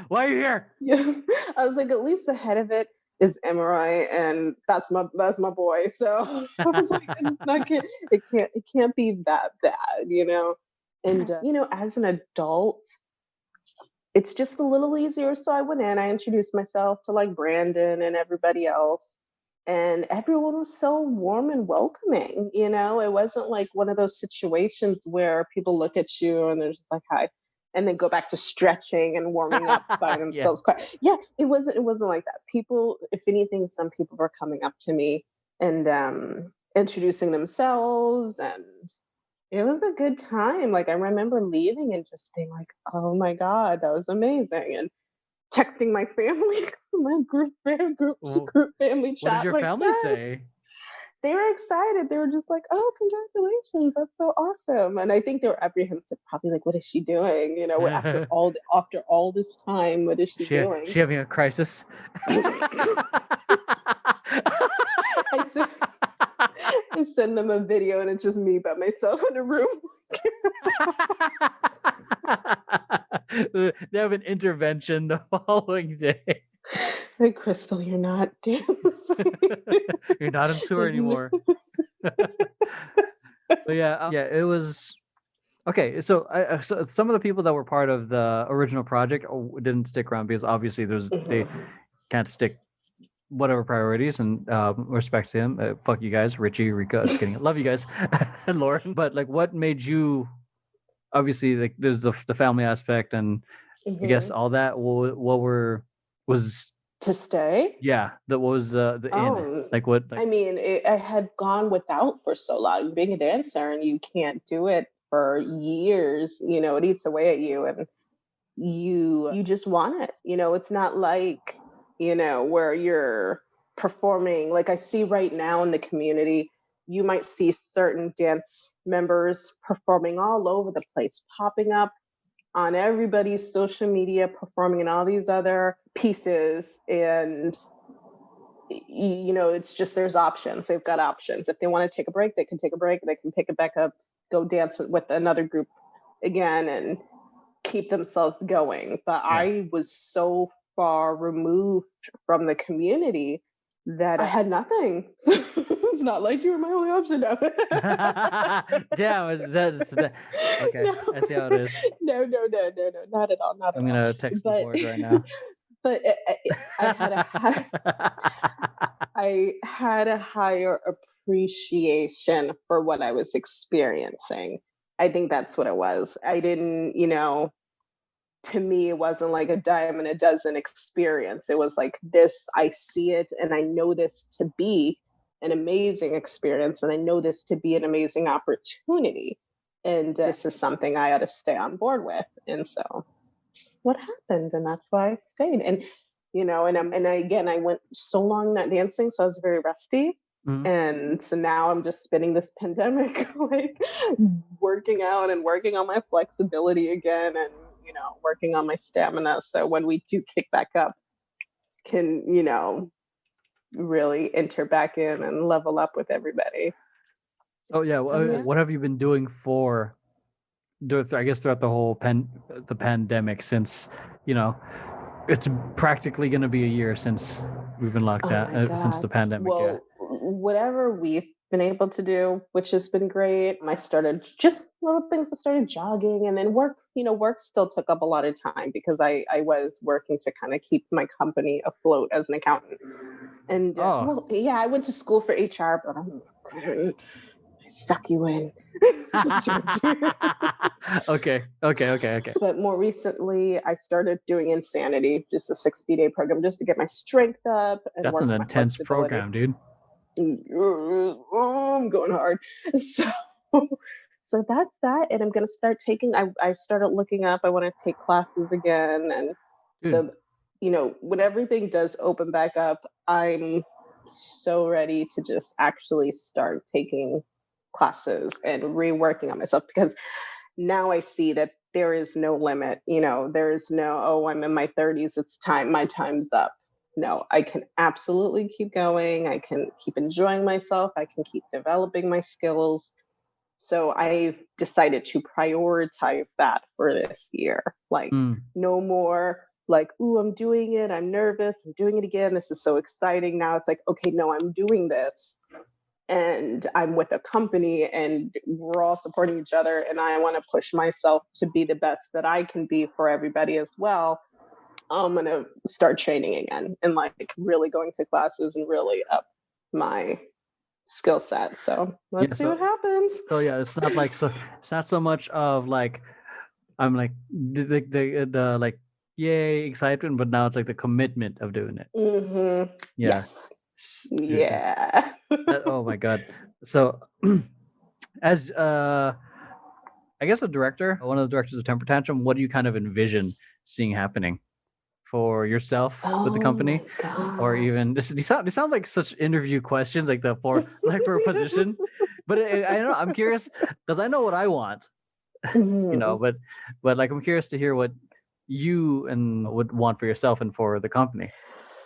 Why are you here? Yeah. I was like, at least the head of it is Emeroy, and that's my boy. So I was like, it can't be that bad, you know? And you know, as an adult, it's just a little easier. So I went in, I introduced myself to like Brandon and everybody else. And everyone was so warm and welcoming, you know? It wasn't like one of those situations where people look at you and they're just like, hi, and then go back to stretching and warming up by themselves. Yeah, it wasn't like that. People, if anything, some people were coming up to me and introducing themselves, and it was a good time. Like I remember leaving and just being like, "Oh my God, that was amazing!" And texting my family, my group family chat. What did your like, family say? They were excited. They were just like, "Oh, congratulations! That's so awesome!" And I think they were apprehensive, probably like, "What is she doing? You know, after all this time, what is she doing? She having a crisis?" I send them a video and it's just me by myself in a room. They have an intervention the following day. Hey, Krystle, you're not dancing. You're not on tour anymore. But yeah, it was okay. So, so some of the people that were part of the original project didn't stick around because obviously they can't stick whatever priorities, and respect to him. Fuck you guys, Richie, Rika. Just kidding. Love you guys, and Lauren. But like, what made you? Obviously, like, there's the family aspect, and I guess all that. What was to stay? Yeah, that was the in. Like what? Like, I mean, I had gone without for so long, being a dancer, and you can't do it for years. You know, it eats away at you, and you just want it. You know, it's not like, you know, where you're performing. Like I see right now in the community, you might see certain dance members performing all over the place, popping up on everybody's social media, performing in all these other pieces. And, you know, it's just, there's options. They've got options. If they want to take a break, they can take a break. They can pick it back up, go dance with another group again, and keep themselves going. But I was so far removed from the community that I had nothing. So it's not like you were my only option now. Damn, that's okay. No. I see how it is. No, not at all. I'm gonna text the board right now. But I had a higher appreciation for what I was experiencing. I think that's what it was. I didn't, you know, to me, it wasn't like a dime a dozen experience. It was like this, I see it and I know this to be an amazing experience, and I know this to be an amazing opportunity. And this is something I ought to stay on board with. And so what happened? And that's why I stayed. And, you know, I went so long not dancing, so I was very rusty. Mm-hmm. And so now I'm just spending this pandemic like working out and working on my flexibility again, and, you know, working on my stamina. So when we do kick back up, can, you know, really enter back in and level up with everybody. Oh yeah. What have you been doing I guess throughout the whole the pandemic, since, you know, it's practically going to be a year since we've been locked out, since the pandemic. Well, whatever we've been able to do, which has been great. I started just little things. I started jogging, and then work still took up a lot of time because I was working to kind of keep my company afloat as an accountant. And I went to school for HR, but I suck you in. Okay. But more recently, I started doing Insanity, just a 60-day program, just to get my strength up. And that's an intense program, dude. I'm going hard. So that's that. And I'm going to start taking, I started looking up, I want to take classes again. And so, you know, when everything does open back up, I'm so ready to just actually start taking classes and reworking on myself, because now I see that there is no limit. There is no, oh, I'm in my 30s, it's time, my time's up. No, I can absolutely keep going. I can keep enjoying myself. I can keep developing my skills. So I've decided to prioritize that for this year. Like, no more like, ooh, I'm doing it, I'm nervous, I'm doing it again, this is so exciting. Now it's like, okay, no, I'm doing this and I'm with a company and we're all supporting each other, and I want to push myself to be the best that I can be for everybody as well. I'm going to start training again and like really going to classes and really up my skill set. So let's see what happens. So yeah, it's not like, so it's not so much of like, I'm like the like, yay, excitement, but now it's like the commitment of doing it. Yeah. Yes. Yeah. Oh my God. So as I guess one of the directors of Temper Tantrum, what do you kind of envision seeing happening for yourself with the company? Or even these sound like such interview questions, like for a position. But I don't know, I'm curious because I know what I want. But like I'm curious to hear what you would want for yourself and for the company.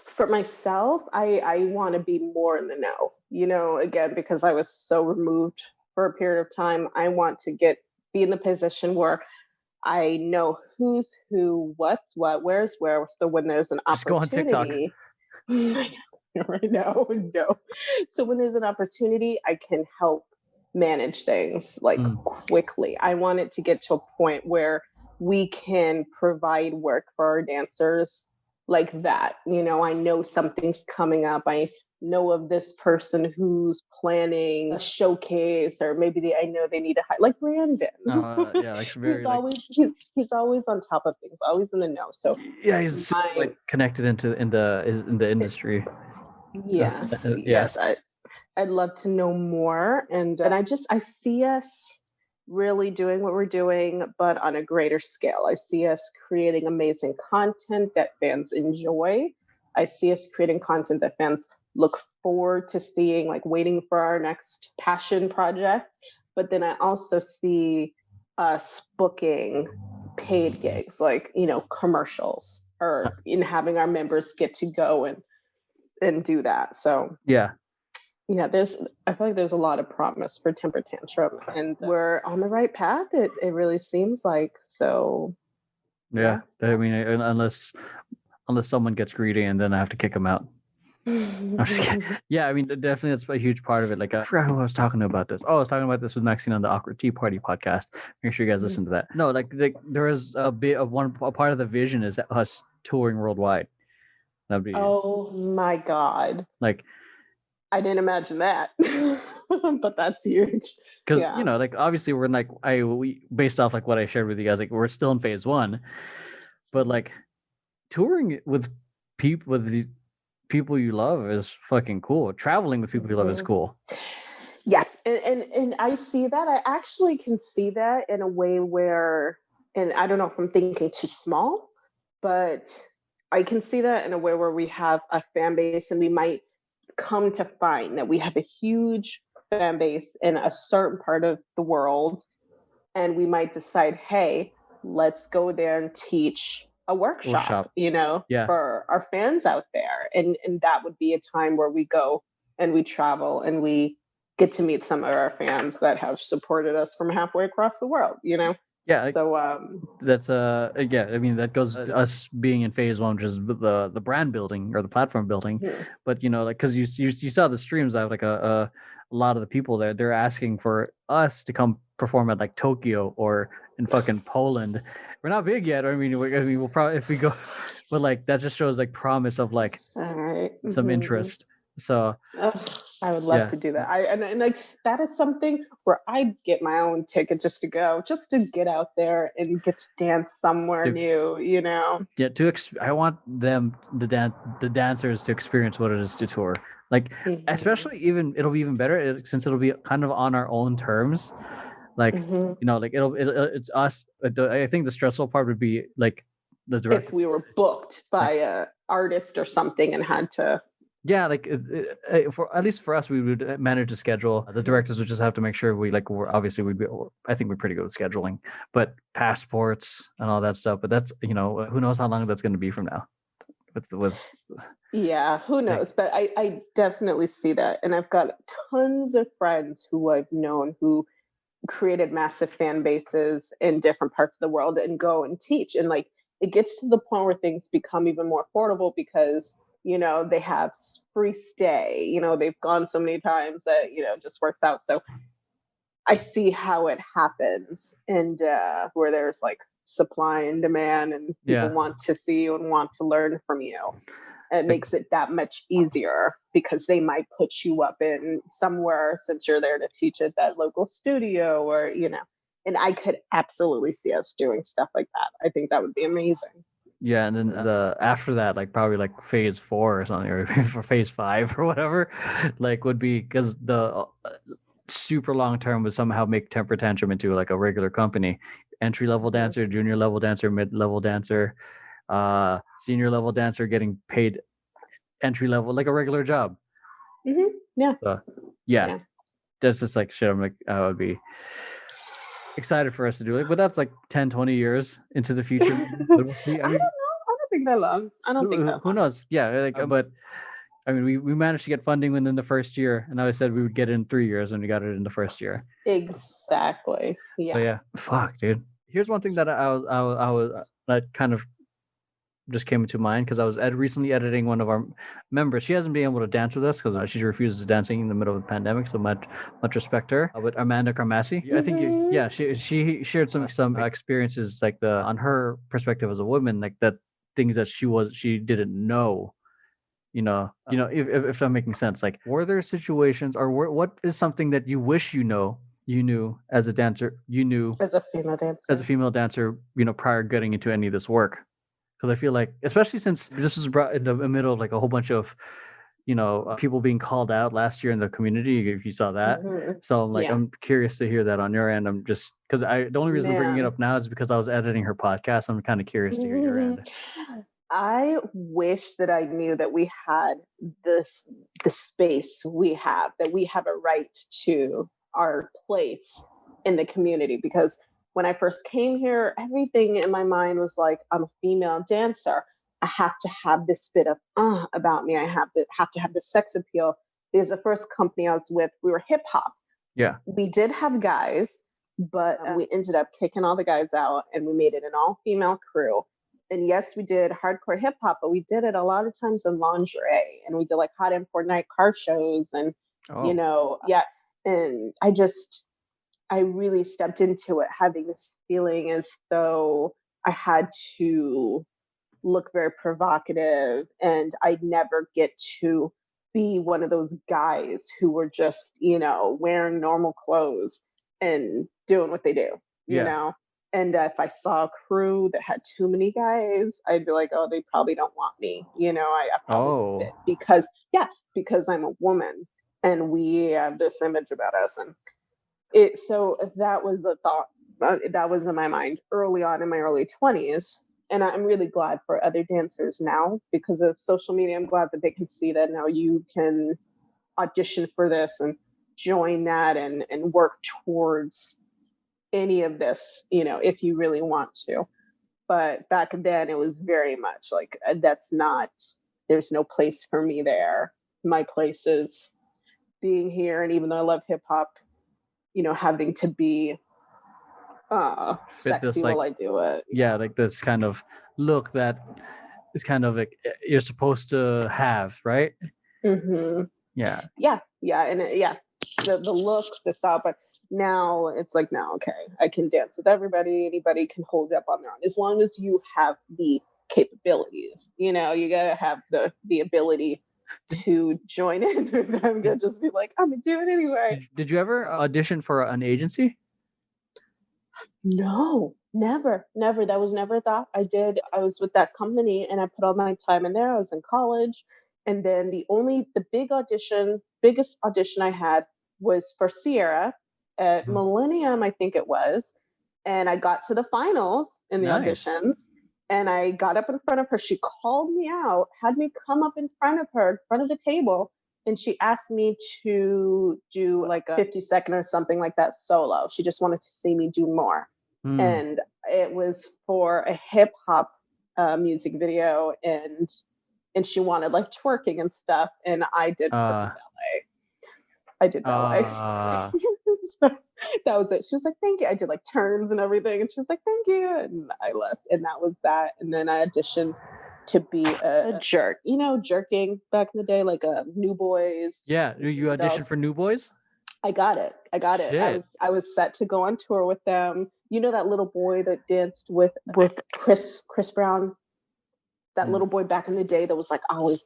For myself, I want to be more in the know, again, because I was so removed for a period of time. I want to be in the position where I know who's who, what's what, where's where. So when there's an opportunity, just go on TikTok. Right now, no. So when there's an opportunity, I can help manage things like quickly. I want it to get to a point where we can provide work for our dancers like that. I know something's coming up. I know of this person who's planning a showcase, or maybe I know they need a like Brandon. Yeah, like very, he's always on top of things, always in the know. So yeah, he's like connected in the industry. Yes, yes. I'd love to know more, and I see us really doing what we're doing, but on a greater scale. I see us creating amazing content that fans enjoy. I see us creating content that fans look forward to seeing, like waiting for our next passion project. But then I also see us booking paid gigs, like, commercials, or in having our members get to go and do that. So yeah, I feel like there's a lot of promise for Temper Tantrum, and we're on the right path. It really seems like. So yeah. I mean, unless someone gets greedy and then I have to kick them out. I'm just kidding. Yeah, I mean, definitely that's a huge part of it. Like, I forgot who I was talking to about this. Oh, I was talking about this with Maxine on the Awkward Tea Party podcast. Make sure you guys listen to that. No, like there is a bit of a part of the vision is us touring worldwide. That'd be. Oh my God! Like, I didn't imagine that, but that's huge. Because like obviously we're like we based off like what I shared with you guys, like we're still in phase 1, but like touring with the people you love is fucking cool. Traveling with people you love is cool. Yeah, and I see that. I actually can see that in a way where, and I don't know if I'm thinking too small, but I can see that in a way where we have a fan base, and we might come to find that we have a huge fan base in a certain part of the world, and we might decide, hey, let's go there and teach a workshop. For our fans out there, and that would be a time where we go and we travel and we get to meet some of our fans that have supported us from halfway across the world. Yeah. So that's yeah. I mean, that goes to us being in phase 1, which is the brand building or the platform building. But like because you saw the streams, I have like a lot of the people there. They're asking for us to come perform at like Tokyo or in fucking Poland. We're not big yet. I mean, we'll probably if we go, but like that just shows like promise of like some interest. So I would love to do that. And like that is something where I'd get my own ticket just to get out there and get to dance somewhere new. Yeah, I want them the dancers to experience what it is to tour. Like especially it'll be even better since it'll be kind of on our own terms. Like like it's us. I think the stressful part would be like the director. If we were booked by a artist or something and had to Yeah, like for at least for us, we would manage to schedule. The directors would just have to make sure we're obviously I think we're pretty good at scheduling, but passports and all that stuff. But that's who knows how long that's going to be from now. With yeah, who knows? But I definitely see that, and I've got tons of friends who I've known who created massive fan bases in different parts of the world and go and teach, and like it gets to the point where things become even more affordable because they have free stay, they've gone so many times that it just works out. So I see how it happens, and where there's like supply and demand and people want to see you and want to learn from you. It makes it that much easier because they might put you up in somewhere since you're there to teach at that local studio or, and I could absolutely see us doing stuff like that. I think that would be amazing. Yeah, and then after that, like probably like phase 4 or something, or for phase 5 or whatever, like would be because the super long term would somehow make Temper Tantrum into like a regular company, entry level dancer, junior level dancer, mid level dancer, senior level dancer getting paid entry level like a regular job. Yeah. So, yeah, that's just like shit. I'm like, I would be excited for us to do it, but that's like 10-20 years into the future. But we'll see. I mean, I don't think that long. I don't think that long. Who knows? Yeah, like but I mean, we managed to get funding within the first year, and I said we would get it in 3 years, and we got it in the first year. Exactly. Yeah. So yeah, fuck, dude. Here's one thing that that kind of just came into mind because I was recently editing one of our members. She hasn't been able to dance with us because she refuses dancing in the middle of the pandemic. So much respect to her. But Amanda Carmassi, I think she shared some experiences like on her perspective as a woman, like that things that she didn't know. If I'm making sense, like were there situations or what is something that you wish you knew as a dancer, as a female dancer, prior getting into any of this work? Because I feel like, especially since this was brought in the middle of like a whole bunch of, people being called out last year in the community, if you saw that. So I'm like, I'm curious to hear that on your end. I'm just, because the only reason I'm bringing it up now is because I was editing her podcast. I'm kind of curious to hear your end. I wish that I knew that we had the space we have, that we have a right to our place in the community, because when I first came here, everything in my mind was like, I'm a female dancer. I have to have this bit of about me. I have to have the sex appeal. Because the first company I was with, we were hip hop. Yeah. We did have guys, but we ended up kicking all the guys out and we made it an all-female crew. And yes, we did hardcore hip hop, but we did it a lot of times in lingerie, and we did like hot import night car shows and, and I really stepped into it having this feeling as though I had to look very provocative, and I'd never get to be one of those guys who were just, wearing normal clothes and doing what they do, you know? And if I saw a crew that had too many guys, I'd be like, oh, they probably don't want me. I probably fit because I'm a woman and we have this image about us. And so that was a thought that was in my mind early on in my early 20s. And I'm really glad for other dancers now because of social media. I'm glad that they can see that now you can audition for this and join that and work towards any of this, if you really want to. But back then it was very much like, there's no place for me there. My place is being here. And even though I love hip hop, having to be sexy while I do it. Yeah, like this kind of look that is kind of like you're supposed to have, right? Mm-hmm. Yeah. And the look, the style, but now it's like, no, okay, I can dance with everybody. Anybody can hold up on their own as long as you have the capabilities. You gotta have the ability to join in with them. Gonna just be like, I'm gonna do it anyway. Did you ever audition for an agency? No, never. That was never a thought. I was with that company and I put all my time in there. I was in college. And then the biggest audition I had was for Sierra at Millennium, I think it was. And I got to the finals in the auditions. And I got up in front of her. She called me out, had me come up in front of her, in front of the table. And she asked me to do like a 50-second or something like that solo. She just wanted to see me do more. And it was for a hip hop music video. And she wanted like twerking and stuff. And I did ballet. I did ballet. So that was it. She was like, thank you. I did like turns and everything. And she was like, thank you. And I left. And that was that. And then I auditioned to be a jerk. You know, jerking back in the day, like New Boys. Yeah. You auditioned for New Boys? I got it. Shit. I was set to go on tour with them. You know that little boy that danced with Chris Brown? That little boy back in the day that was like always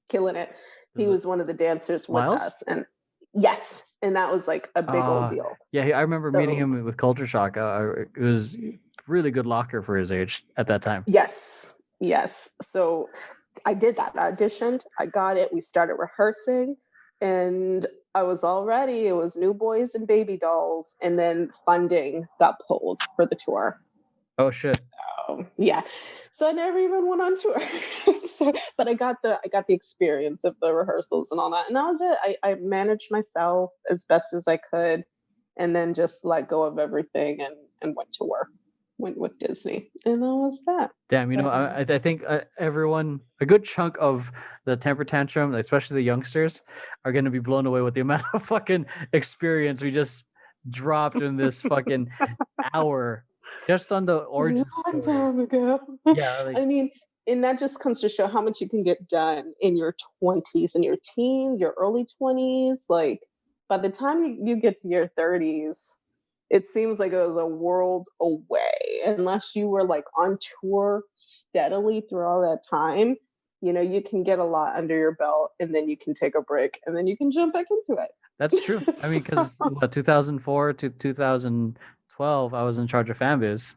killing it. He was one of the dancers with us. And yes. And that was like a big old deal. Yeah, I remember meeting him with Culture Shock. It was really good locker for his age at that time. Yes. So I did that. I auditioned. I got it. We started rehearsing. And I was all ready. It was New Boys and Baby Dolls. And then funding got pulled for the tour. Oh, shit. So, yeah. So I never even went on tour. But I got the experience of the rehearsals and all that. And that was it. I managed myself as best as I could, and then just let go of everything and went to work. Went with Disney. And that was that. Damn, you know, I think everyone, a good chunk of the Temper Tantrum, especially the youngsters, are going to be blown away with the amount of fucking experience we just dropped in this fucking hour. Just on the origin story. A long time ago. Yeah. I mean, and that just comes to show how much you can get done in your 20s and your teens, your early 20s. Like, by the time you get to your 30s, it seems like it was a world away. Unless you were like on tour steadily through all that time, you know, you can get a lot under your belt, and then you can take a break, and then you can jump back into it. That's true. I mean, because 2004 to 2012, I was in charge of FanBiz.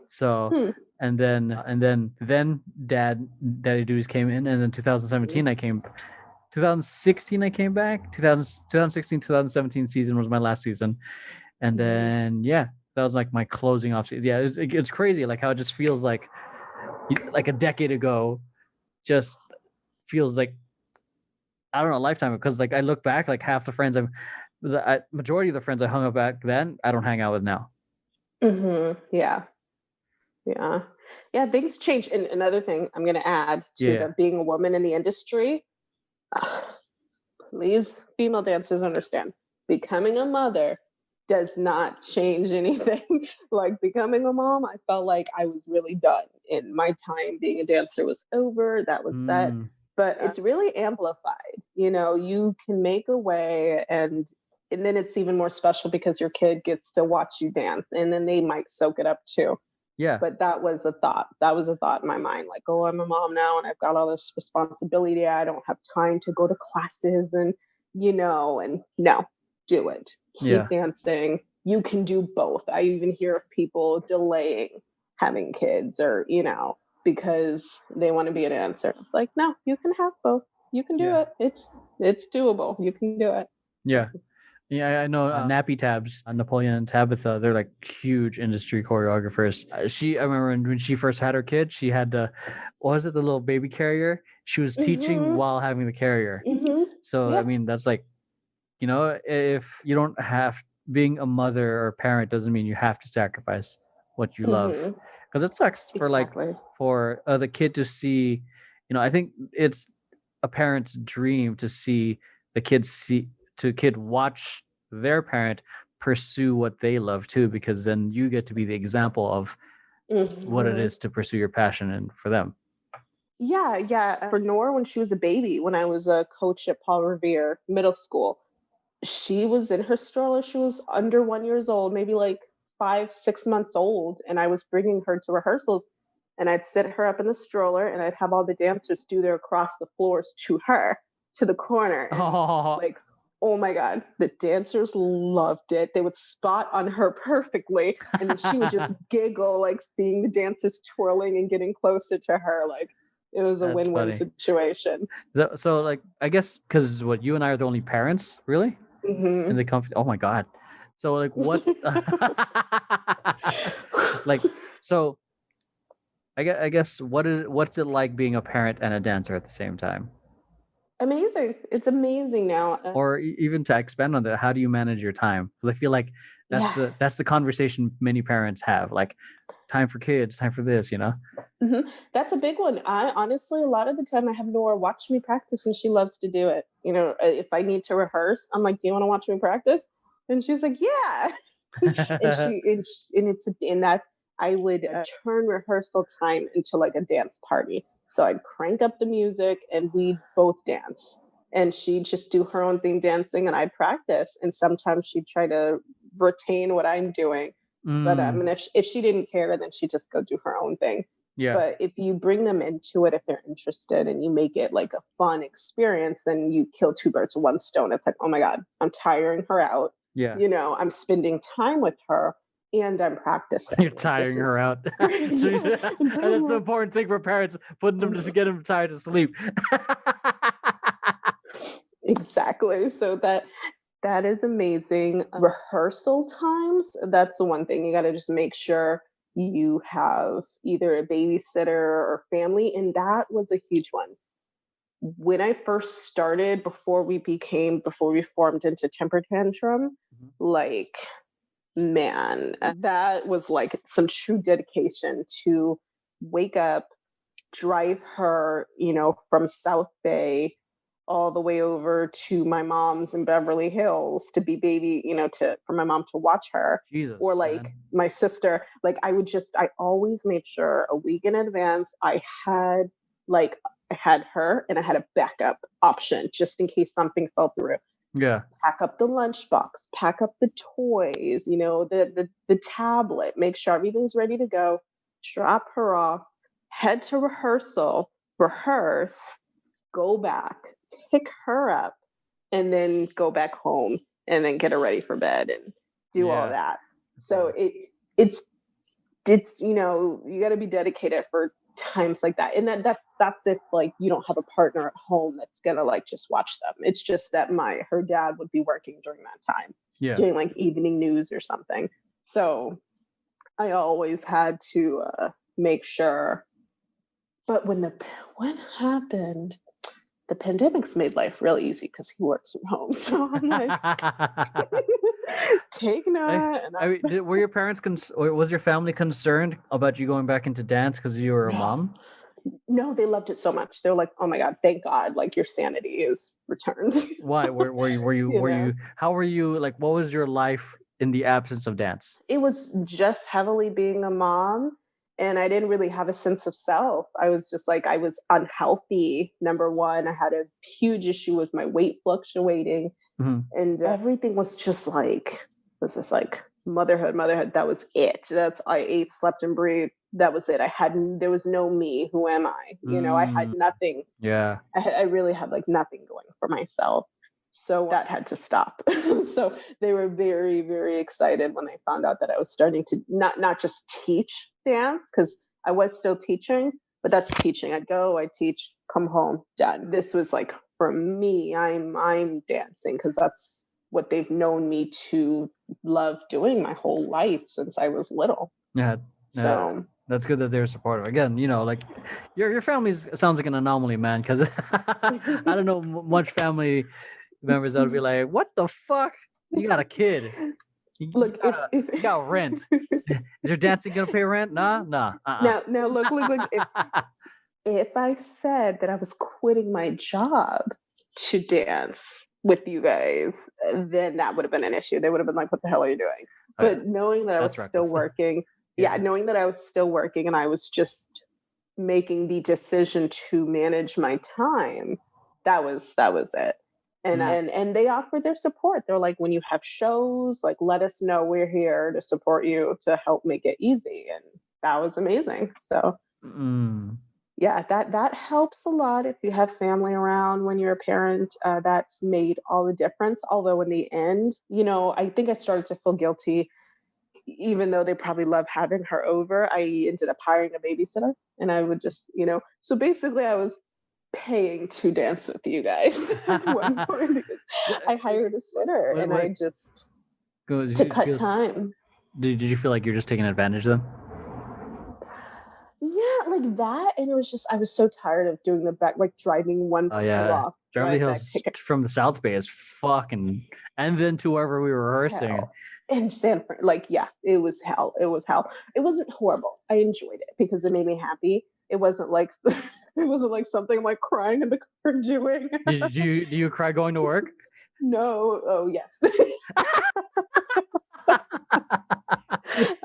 So and then Daddy Duties came in, and then 2017 I came. 2016 I came back. 2016 2017 season was my last season, and then that was like my closing off season. Yeah, it's crazy, like how it just feels like a decade ago. Just feels like, I don't know, a lifetime, because like I look back, like half the friends majority of the friends I hung out back then, I don't hang out with now. Yeah. Things change. And another thing I'm going to add to that, being a woman in the industry, please, female dancers, understand, becoming a mother does not change anything. Like, becoming a mom, I felt like I was really done, and my time being a dancer was over. That was that. But it's really amplified. You know, you can make a way, and then it's even more special because your kid gets to watch you dance, and then they might soak it up too. Yeah. But that was a thought. That was a thought in my mind. Like, oh, I'm a mom now, and I've got all this responsibility. I don't have time to go to classes, and no, do it. Keep dancing. You can do both. I even hear of people delaying having kids, or, because they want to be a dancer. It's like, no, you can have both. You can do it. It's doable. You can do it. Yeah. Yeah, I know Nappy Tabs, Napoleon and Tabitha, they're like huge industry choreographers. I remember when she first had her kid, she had the little baby carrier? She was teaching while having the carrier. So, I mean, that's like, if you don't have, being a mother or parent doesn't mean you have to sacrifice what you love. Because it sucks for the kid to see, I think it's a parent's dream to see the kid watch their parent pursue what they love too, because then you get to be the example of what it is to pursue your passion, and for them. Yeah. For Nora, when she was a baby, when I was a coach at Paul Revere Middle School, she was in her stroller. She was under 1 year old, maybe like 5-6 months old. And I was bringing her to rehearsals, and I'd sit her up in the stroller, and I'd have all the dancers do their across the floors to her, to the corner. And like, oh my God, the dancers loved it. They would spot on her perfectly. And then she would just giggle, like seeing the dancers twirling and getting closer to her. Like, it was a win-win situation. So like, I guess, because you and I are the only parents, really? In the company. Oh my God. So like, what's like, So I guess what's it like being a parent and a dancer at the same time? Amazing. It's amazing now. Or even to expand on that, how do you manage your time? Because I feel like that's the conversation many parents have, like time for kids, time for this, Mm-hmm. That's a big one. I honestly, a lot of the time I have Nora watch me practice and she loves to do it. If I need to rehearse, I'm like, do you want to watch me practice? And she's like, yeah. and it's in that I would turn rehearsal time into like a dance party. So I'd crank up the music and we'd both dance. And she'd just do her own thing dancing and I'd practice. And sometimes she'd try to retain what I'm doing. But and if she didn't care, then she'd just go do her own thing. Yeah. But if you bring them into it, if they're interested and you make it like a fun experience, then you kill two birds with one stone. It's like, oh my God, I'm tiring her out. Yeah. I'm spending time with her and I'm practicing. You're tiring her out. That's the important thing for parents, putting them to get them tired to sleep. Exactly. So that is amazing. Rehearsal times, that's the one thing. You got to just make sure you have either a babysitter or family. And that was a huge one. When I first started, before we formed into Temper Tantrum, like, man, that was like some true dedication to wake up, drive her, from South Bay all the way over to my mom's in Beverly Hills to be baby, for my mom to watch her. Jesus, or like, man. My sister, like I always made sure a week in advance I had her and I had a backup option just in case something fell through. Yeah. Pack up the lunchbox, pack up the toys, the tablet, make sure everything's ready to go, drop her off, head to rehearsal, rehearse, go back, pick her up, and then go back home and then get her ready for bed and do all that. So it's you got to be dedicated for times like that. And that's if like you don't have a partner at home that's gonna like just watch them. It's just that her dad would be working during that time, doing like evening news or something. So I always had to make sure. But what happened? The pandemic's made life real easy because he works from home. So I'm like, take note. Were your parents or was your family concerned about you going back into dance because you were a mom? No, they loved it so much. They're like, oh my God, thank God, like your sanity is returned. Why? Were you? How were you? Like, what was your life in the absence of dance? It was just heavily being a mom. And I didn't really have a sense of self. I was just like, I was unhealthy. Number one, I had a huge issue with my weight fluctuating. Mm-hmm. And everything was just like, motherhood. That was it. I ate, slept, and breathed. That was it. There was no me. Who am I? I had nothing. Yeah. I really had like nothing going for myself. So that had to stop. So they were very, very excited when they found out that I was starting to not just teach dance, because I was still teaching, but that's teaching. I'd go, I'd teach, come home, done. This was like, for me, I'm dancing because that's what they've known me to love doing my whole life since I was little. Yeah. So that's good that they're supportive. Again, like your family sounds like an anomaly, man, because I don't know much family members that would be like, what the fuck? You got a kid. You got rent. Is your dancing gonna pay rent? Nah. Now look. If I said that I was quitting my job to dance with you guys, then that would have been an issue. They would have been like, what the hell are you doing? But knowing that I was still working, knowing that I was still working and I was just making the decision to manage my time, that was it. And they offered their support. They're like, when you have shows, like, let us know. We're here to support you, to help make it easy. And that was amazing. So that helps a lot if you have family around when you're a parent. That's made all the difference. Although in the end, I think I started to feel guilty, even though they probably love having her over. I ended up hiring a babysitter, and I would just, so basically I was paying to dance with you guys at one point because I hired a sitter I just to cut time. Did you feel like you're just taking advantage of them? Yeah, like that. And it was just, I was so tired of doing the back, like driving one Oh foot yeah, off, Beverly drive back, Hills take a from the South Bay is fucking, and then to wherever we were rehearsing. hell. And San Fran, like, yeah, it was hell. It was hell. It wasn't horrible. I enjoyed it because it made me happy. It wasn't like it wasn't like something I'm like crying in the car doing. Do you cry going to work? No. Oh yes.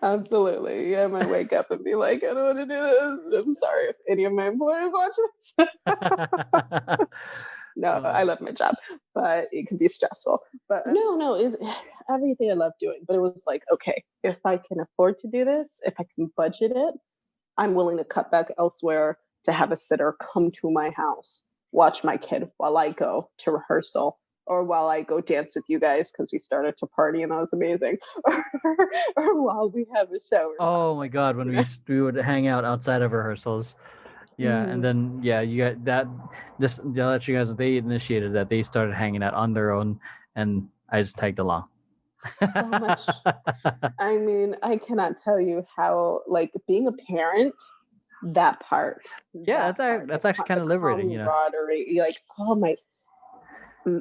Absolutely. I might wake up and be like, I don't want to do this. I'm sorry if any of my employers watch this. No, I love my job, but it can be stressful. But no, it's everything I love doing. But it was like, okay, if I can afford to do this, if I can budget it, I'm willing to cut back elsewhere to have a sitter come to my house, watch my kid while I go to rehearsal, or while I go dance with you guys because we started to party and that was amazing, or while we have a show. Oh my God, when we would hang out outside of rehearsals. Yeah, and then you got that. Just to let you guys know, they initiated that. They started hanging out on their own, and I just tagged along. So much. I mean, I cannot tell you how, like, being a parent, that part. Yeah, that's actually kind of liberating, you know. Like, oh my,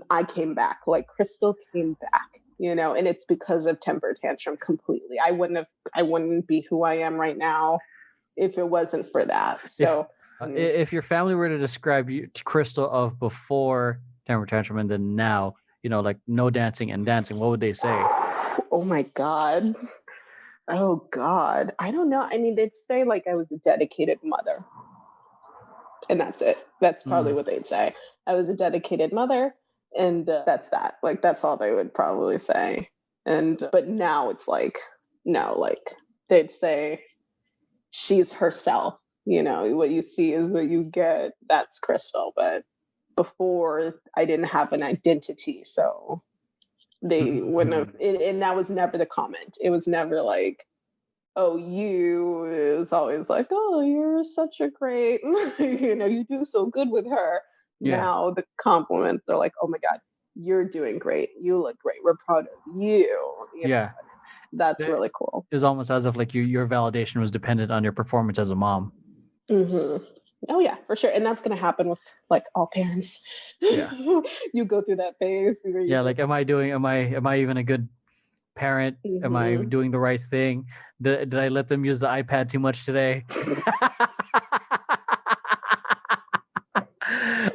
I came back. Like Krystle came back, you know, and it's because of Temper Tantrum completely. I wouldn't be who I am right now if it wasn't for that. So. If your family were to describe you to Krystle of before Temper Tantrum and then now, you know, like no dancing and dancing, what would they say? Oh my God. Oh God. I don't know. I mean, they'd say like I was a dedicated mother. And that's it. That's probably what they'd say. I was a dedicated mother. And that's that. Like, that's all they would probably say. And, but now it's like, no, like they'd say she's herself. You know, what you see is what you get. That's Krystle. But before, I didn't have an identity. So they wouldn't have. And that was never the comment. It was never like, oh, you. It was always like, oh, you're such a great, you know, you do so good with her. Yeah. Now the compliments are like, oh my God, you're doing great. You look great. We're proud of you. Yeah. That's really cool. It was almost as if like your validation was dependent on your performance as a mom. Mm-hmm. Oh yeah, for sure. And that's going to happen with like all parents. Yeah. You go through that phase. Where you like, am I even a good parent? Mm-hmm. Am I doing the right thing? Did I let them use the iPad too much today?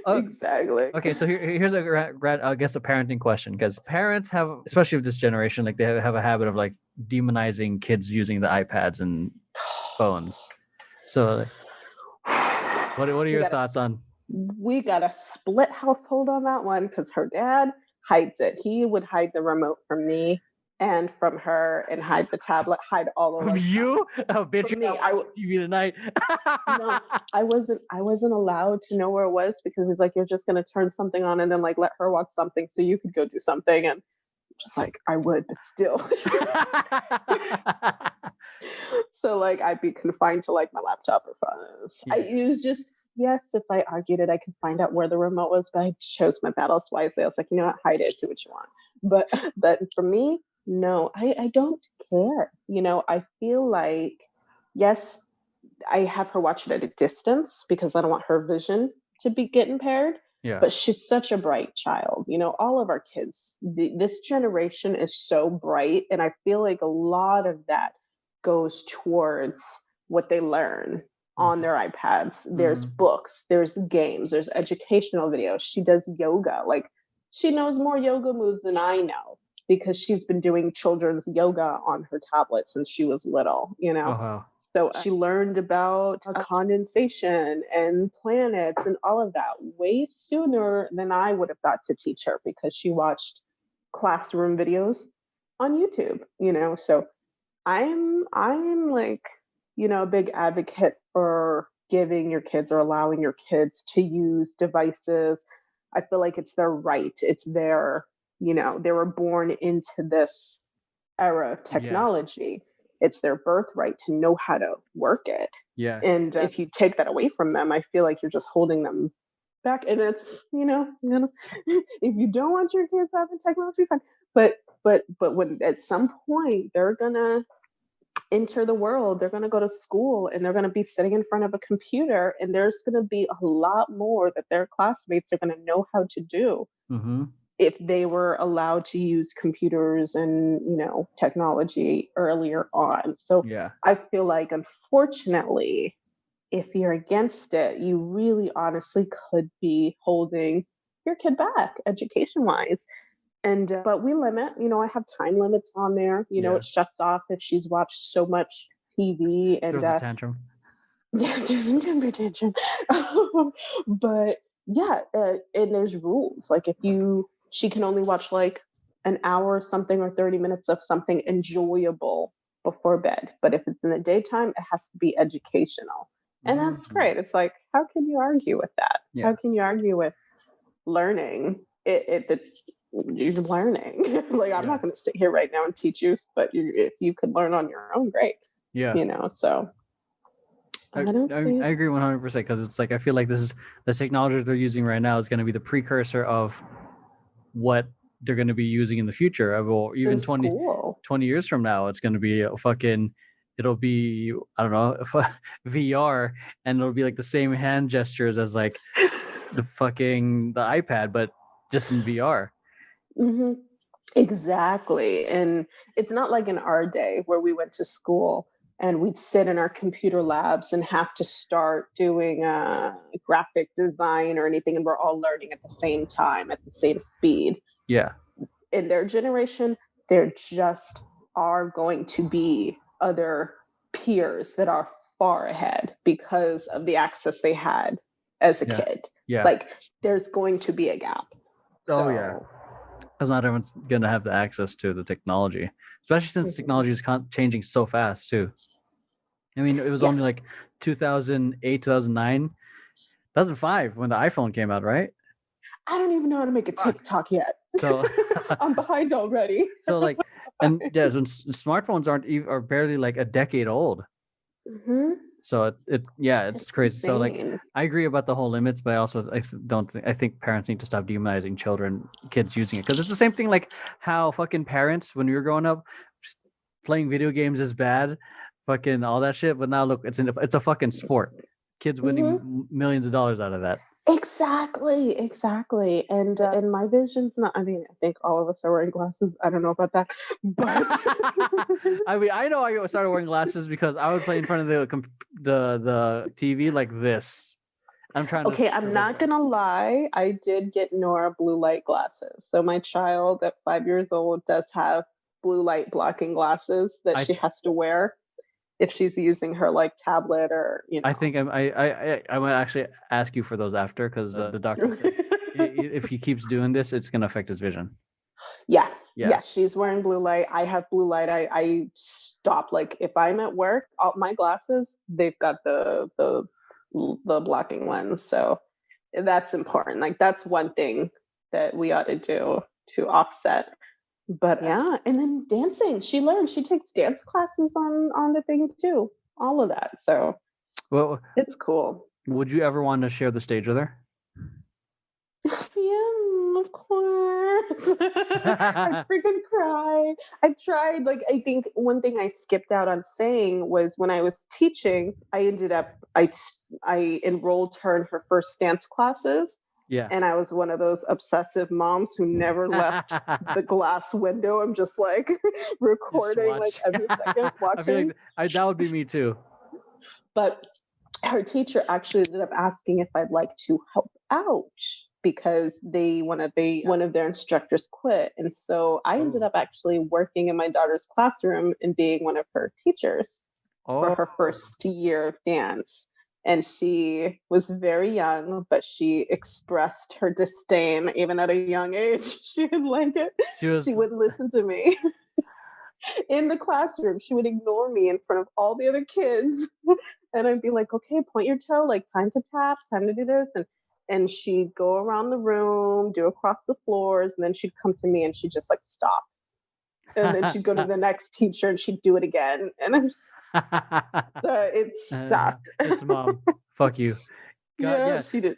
Exactly. Okay, so here's I guess a parenting question, because parents have, especially of this generation, like they have a habit of like demonizing kids using the iPads and phones. So what are your thoughts on? We got a split household on that one because her dad hides it. He would hide the remote from me and from her, and hide the tablet, hide all of from you. Oh, bitch! From me. I watch TV tonight. No, I wasn't allowed to know where it was because he's like, you're just gonna turn something on and then like let her watch something so you could go do something, and just like I would, but still. So like I'd be confined to like my laptop or phones. Yeah. It was just, yes, if I argued it, I could find out where the remote was, but I chose my battles wisely. I was like, you know what, hide it, do what you want. But for me, no, I don't care. You know, I feel like, yes, I have her watch it at a distance because I don't want her vision to get impaired. Yeah. But she's such a bright child. You know, all of our kids, this generation is so bright. And I feel like a lot of that goes towards what they learn on their iPads. There's books, there's games, there's educational videos. She does yoga. Like, she knows more yoga moves than I know because she's been doing children's yoga on her tablet since she was little, you know? Uh-huh. So she learned about condensation and planets and all of that way sooner than I would have got to teach her because she watched classroom videos on YouTube, you know? So I'm like, you know, a big advocate for giving your kids or allowing your kids to use devices. I feel like it's their right. It's their, you know, they were born into this era of technology. Yeah. It's their birthright to know how to work it. Yeah. And if you take that away from them, I feel like you're just holding them back. And it's, you know, if you don't want your kids having technology, fine. But when at some point they're gonna, enter the world. They're going to go to school and they're going to be sitting in front of a computer, and there's going to be a lot more that their classmates are going to know how to do if they were allowed to use computers and, technology earlier on. So I feel like, unfortunately, if you're against it, you really honestly could be holding your kid back education wise. And but we limit, I have time limits on there. It shuts off if she's watched so much TV. And there's a tantrum. Yeah, there's a temper tantrum. But yeah, and there's rules. Like she can only watch like an hour or something, or 30 minutes of something enjoyable before bed. But if it's in the daytime, it has to be educational. And that's great. It's like, how can you argue with that? Yeah. How can you argue with learning? You're learning. Like, I'm not going to sit here right now and teach you, but if you could learn on your own, great. Yeah. So I agree 100%, because it's like, I feel like the technology they're using right now is going to be the precursor of what they're going to be using in the future. Well, even 20 years from now, it's going to be it'll be, I don't know, VR, and it'll be like the same hand gestures as like the iPad, but just in VR. Exactly. And it's not like in our day where we went to school and we'd sit in our computer labs and have to start doing graphic design or anything, and we're all learning at the same time, at the same speed. Yeah. In their generation, there just are going to be other peers that are far ahead because of the access they had as a kid. Yeah. Like, there's going to be a gap. Oh, yeah. Because not everyone's going to have the access to the technology, especially since technology is changing so fast, too. I mean, it was only like 2008, 2009, 2005 when the iPhone came out, right? I don't even know how to make a TikTok yet. So I'm behind already. So like, and yeah, smartphones are barely like a decade old. So it's crazy. Insane. So like, I agree about the whole limits, but I think parents need to stop demonizing kids using it, because it's the same thing like how fucking parents, when we were growing up, just playing video games is bad, fucking all that shit. But now look, it's a fucking sport. Kids winning millions of dollars out of that. Exactly. And my vision's not, I mean, I think all of us are wearing glasses. I don't know about that, but I mean, I know I started wearing glasses because I would play in front of the TV like this. I'm not gonna lie, I did get Nora blue light glasses. So my child at 5 years old does have blue light blocking glasses that she has to wear if she's using her like tablet or, I think I might actually ask you for those after, because the doctor said if he keeps doing this, it's gonna affect his vision. Yeah, she's wearing blue light. I have blue light. I stop, like, if I'm at work, all my glasses, they've got the blocking lens. So that's important. Like, that's one thing that we ought to do to offset. But yeah, and then dancing. She takes dance classes on the thing too. All of that. So it's cool. Would you ever want to share the stage with her? Yeah, of course. I freaking cry. I tried. Like, I think one thing I skipped out on saying was, when I was teaching, I enrolled her in her first dance classes. Yeah. And I was one of those obsessive moms who never left the glass window. I'm just like recording like every second, watching. That would be me too. But her teacher actually ended up asking if I'd like to help out, because one of their instructors quit. And so I ended up actually working in my daughter's classroom and being one of her teachers for her first year of dance. And she was very young, but she expressed her disdain even at a young age. She didn't like it. She wouldn't listen to me. In the classroom, she would ignore me in front of all the other kids. And I'd be like, okay, point your toe, like, time to tap, time to do this. And she'd go around the room, do across the floors, and then she'd come to me and she'd just like stop. And then she'd go to the next teacher and she'd do it again. And I'm just... it sucked. It's mom. Fuck you. God, yeah, she did.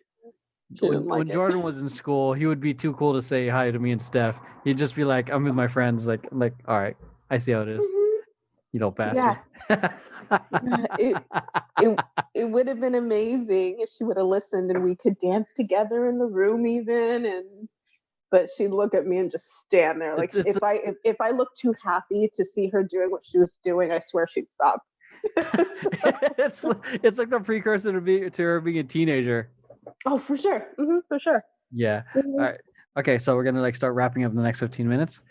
When Jordan was in school, he would be too cool to say hi to me and Steph. He'd just be like, "I'm with my friends." Like, all right, I see how it is. You little bastard. It would have been amazing if she would have listened and we could dance together in the room even. But she'd look at me and just stand there. Like if I looked too happy to see her doing what she was doing, I swear she'd stop. It's like the precursor to her being a teenager. Oh, for sure. Mm-hmm, for sure. Yeah. All right. Okay, so we're gonna like start wrapping up in the next 15 minutes.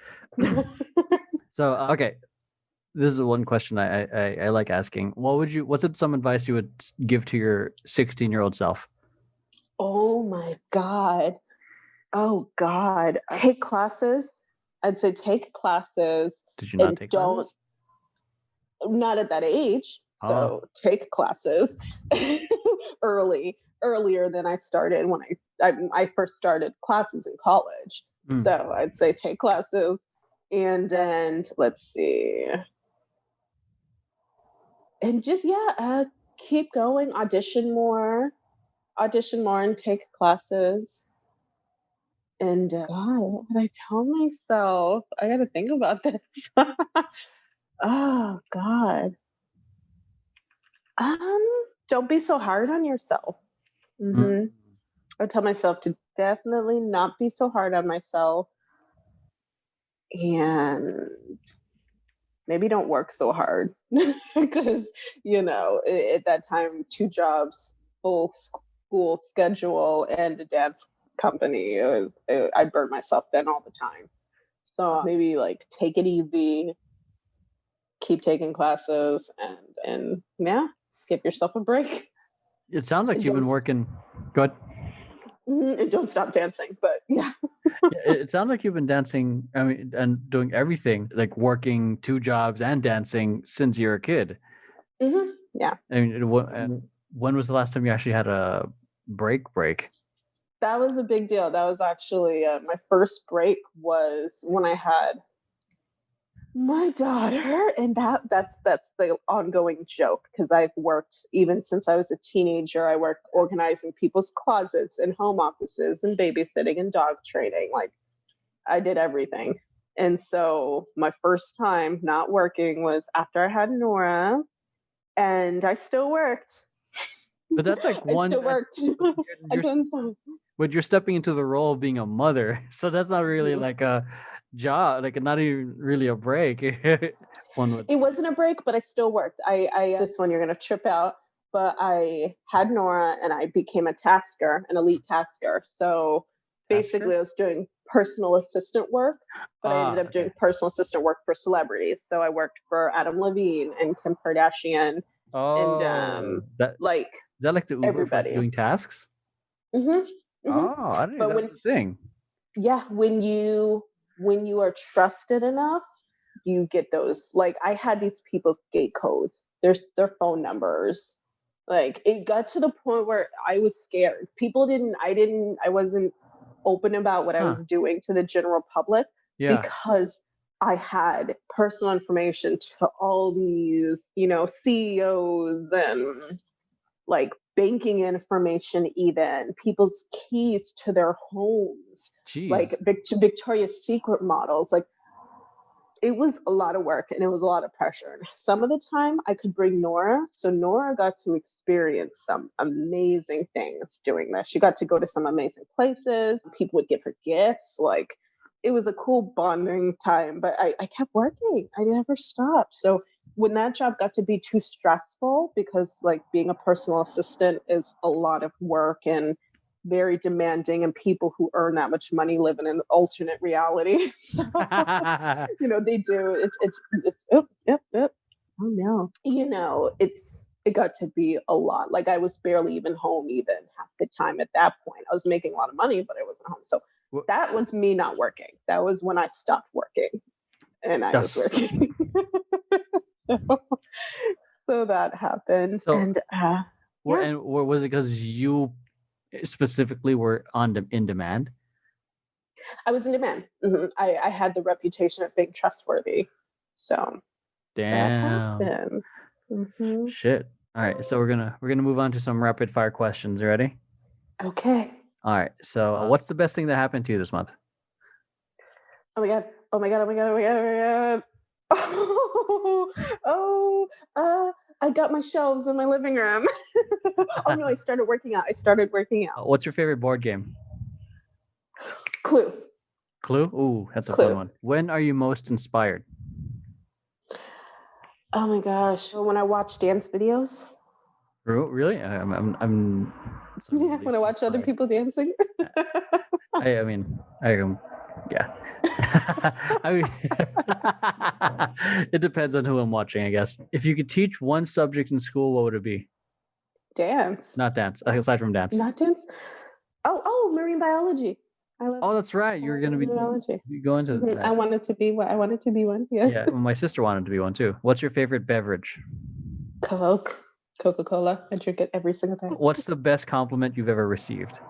So okay, this is one question I like asking. What's some advice you would give to your 16-year-old self? Oh my God. Take classes. I'd say take classes. Did you not take classes? Not at that age. So take classes earlier than I started when I first started classes in college. So I'd say take classes, and then let's see, and just keep going, audition more and take classes. And God, what would I tell myself? I got to think about this. Oh God. Don't be so hard on yourself. Mm-hmm. I tell myself to definitely not be so hard on myself, and maybe don't work so hard because at that time, 2 jobs, full school schedule, and a dance company. I burnt myself then all the time. So maybe like take it easy, keep taking classes, and give yourself a break. It sounds like you've been working. Good. And don't stop dancing, but yeah. It sounds like you've been dancing, and doing everything, like working 2 jobs and dancing since you were a kid. Mm-hmm. Yeah. I mean, when was the last time you actually had a break? That was a big deal. That was actually my first break was when I had my daughter, and that's the ongoing joke, because I've worked even since I was a teenager. I worked organizing people's closets and home offices and babysitting and dog training. Like I did everything. And so my first time not working was after I had Nora, and I still worked. But that's like I still worked. I couldn't stop. But you're stepping into the role of being a mother, so that's not really like a job, like not even really a break. It wasn't a break, but I still worked. I this one you're gonna trip out, but I had Nora and I became a tasker, an elite tasker. So basically I was doing personal assistant work, but I ended up doing personal assistant work for celebrities. So I worked for Adam Levine and Kim Kardashian. And is that like the Uber everybody for doing tasks? Mm-hmm. Oh, I didn't know that was a thing. Yeah, when you are trusted enough, you get those. Like I had these people's gate codes, their phone numbers. Like it got to the point where I was scared. I wasn't open about what I was doing to the general public because I had personal information to all these, CEOs and like banking information, even people's keys to their homes. Jeez. Like Victoria's Secret models. Like it was a lot of work and it was a lot of pressure. Some of the time I could bring Nora. So Nora got to experience some amazing things doing this. She got to go to some amazing places. People would give her gifts. Like it was a cool bonding time, but I kept working. I never stopped. So when that job got to be too stressful, because like being a personal assistant is a lot of work and very demanding, and people who earn that much money live in an alternate reality. So, they do. Yep. Oh no. It got to be a lot. Like I was barely even home even half the time at that point. I was making a lot of money, but I wasn't home. So that was me not working. That was when I stopped working and I was working. So that happened. And was it because you specifically were in demand? I was in demand. Mm-hmm. I had the reputation of being trustworthy. So damn. That happened. Mm-hmm. Shit. All right. So we're gonna move on to some rapid fire questions. You ready? Okay. All right. So what's the best thing that happened to you this month? Oh my god. I got my shelves in my living room. Oh no, I started working out. What's your favorite board game? Clue. Clue? Ooh, that's a fun one. When are you most inspired? Oh my gosh, when I watch dance videos. Really? I'm yeah, when I watch other people dancing. I mean, yeah. I mean, it depends on who I'm watching, I guess. If you could teach one subject in school, what would it be? Dance. Not dance. Aside from dance. Not dance. Oh, marine biology. I love. Oh, that's right. You're gonna be going to. That. I wanted to be one. Yes. Yeah. Well, my sister wanted to be one too. What's your favorite beverage? Coca-Cola. I drink it every single day. What's the best compliment you've ever received?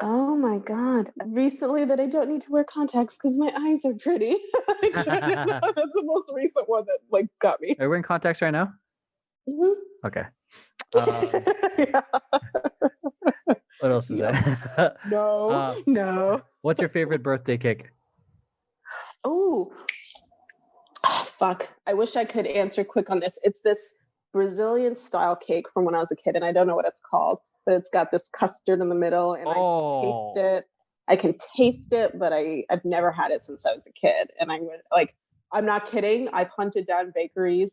Oh my God. Recently that I don't need to wear contacts because my eyes are pretty. That's the most recent one that got me. Are you wearing contacts right now? Mm-hmm. Okay. Yeah. What else is that? No. What's your favorite birthday cake? Oh, fuck. I wish I could answer quick on this. It's this Brazilian style cake from when I was a kid, and I don't know what it's called, but it's got this custard in the middle, and I can taste it, but I've never had it since I was a kid. And I'm not kidding. I've hunted down bakeries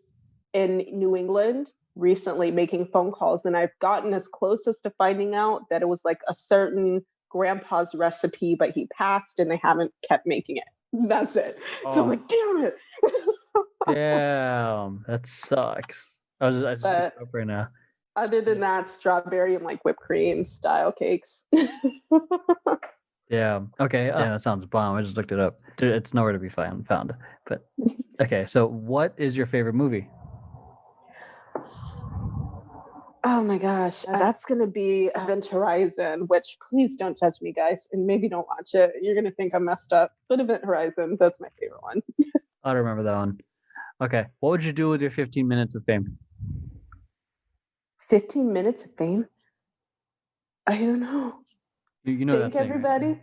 in New England recently making phone calls, and I've gotten as close as to finding out that it was like a certain grandpa's recipe, but he passed and they haven't kept making it. That's it. So I'm like, damn it. Damn, that sucks. I just looked it up right now. Other than that, strawberry and whipped cream style cakes. Yeah. Okay. Yeah, that sounds bomb. I just looked it up. It's nowhere to be found. But okay. So, what is your favorite movie? Oh my gosh, that's going to be Event Horizon, which please don't judge me, guys, and maybe don't watch it. You're going to think I'm messed up, but Event Horizon, that's my favorite one. I don't remember that one. Okay. What would you do with your 15 minutes of fame? 15 minutes of fame? I don't know. You know Thank everybody.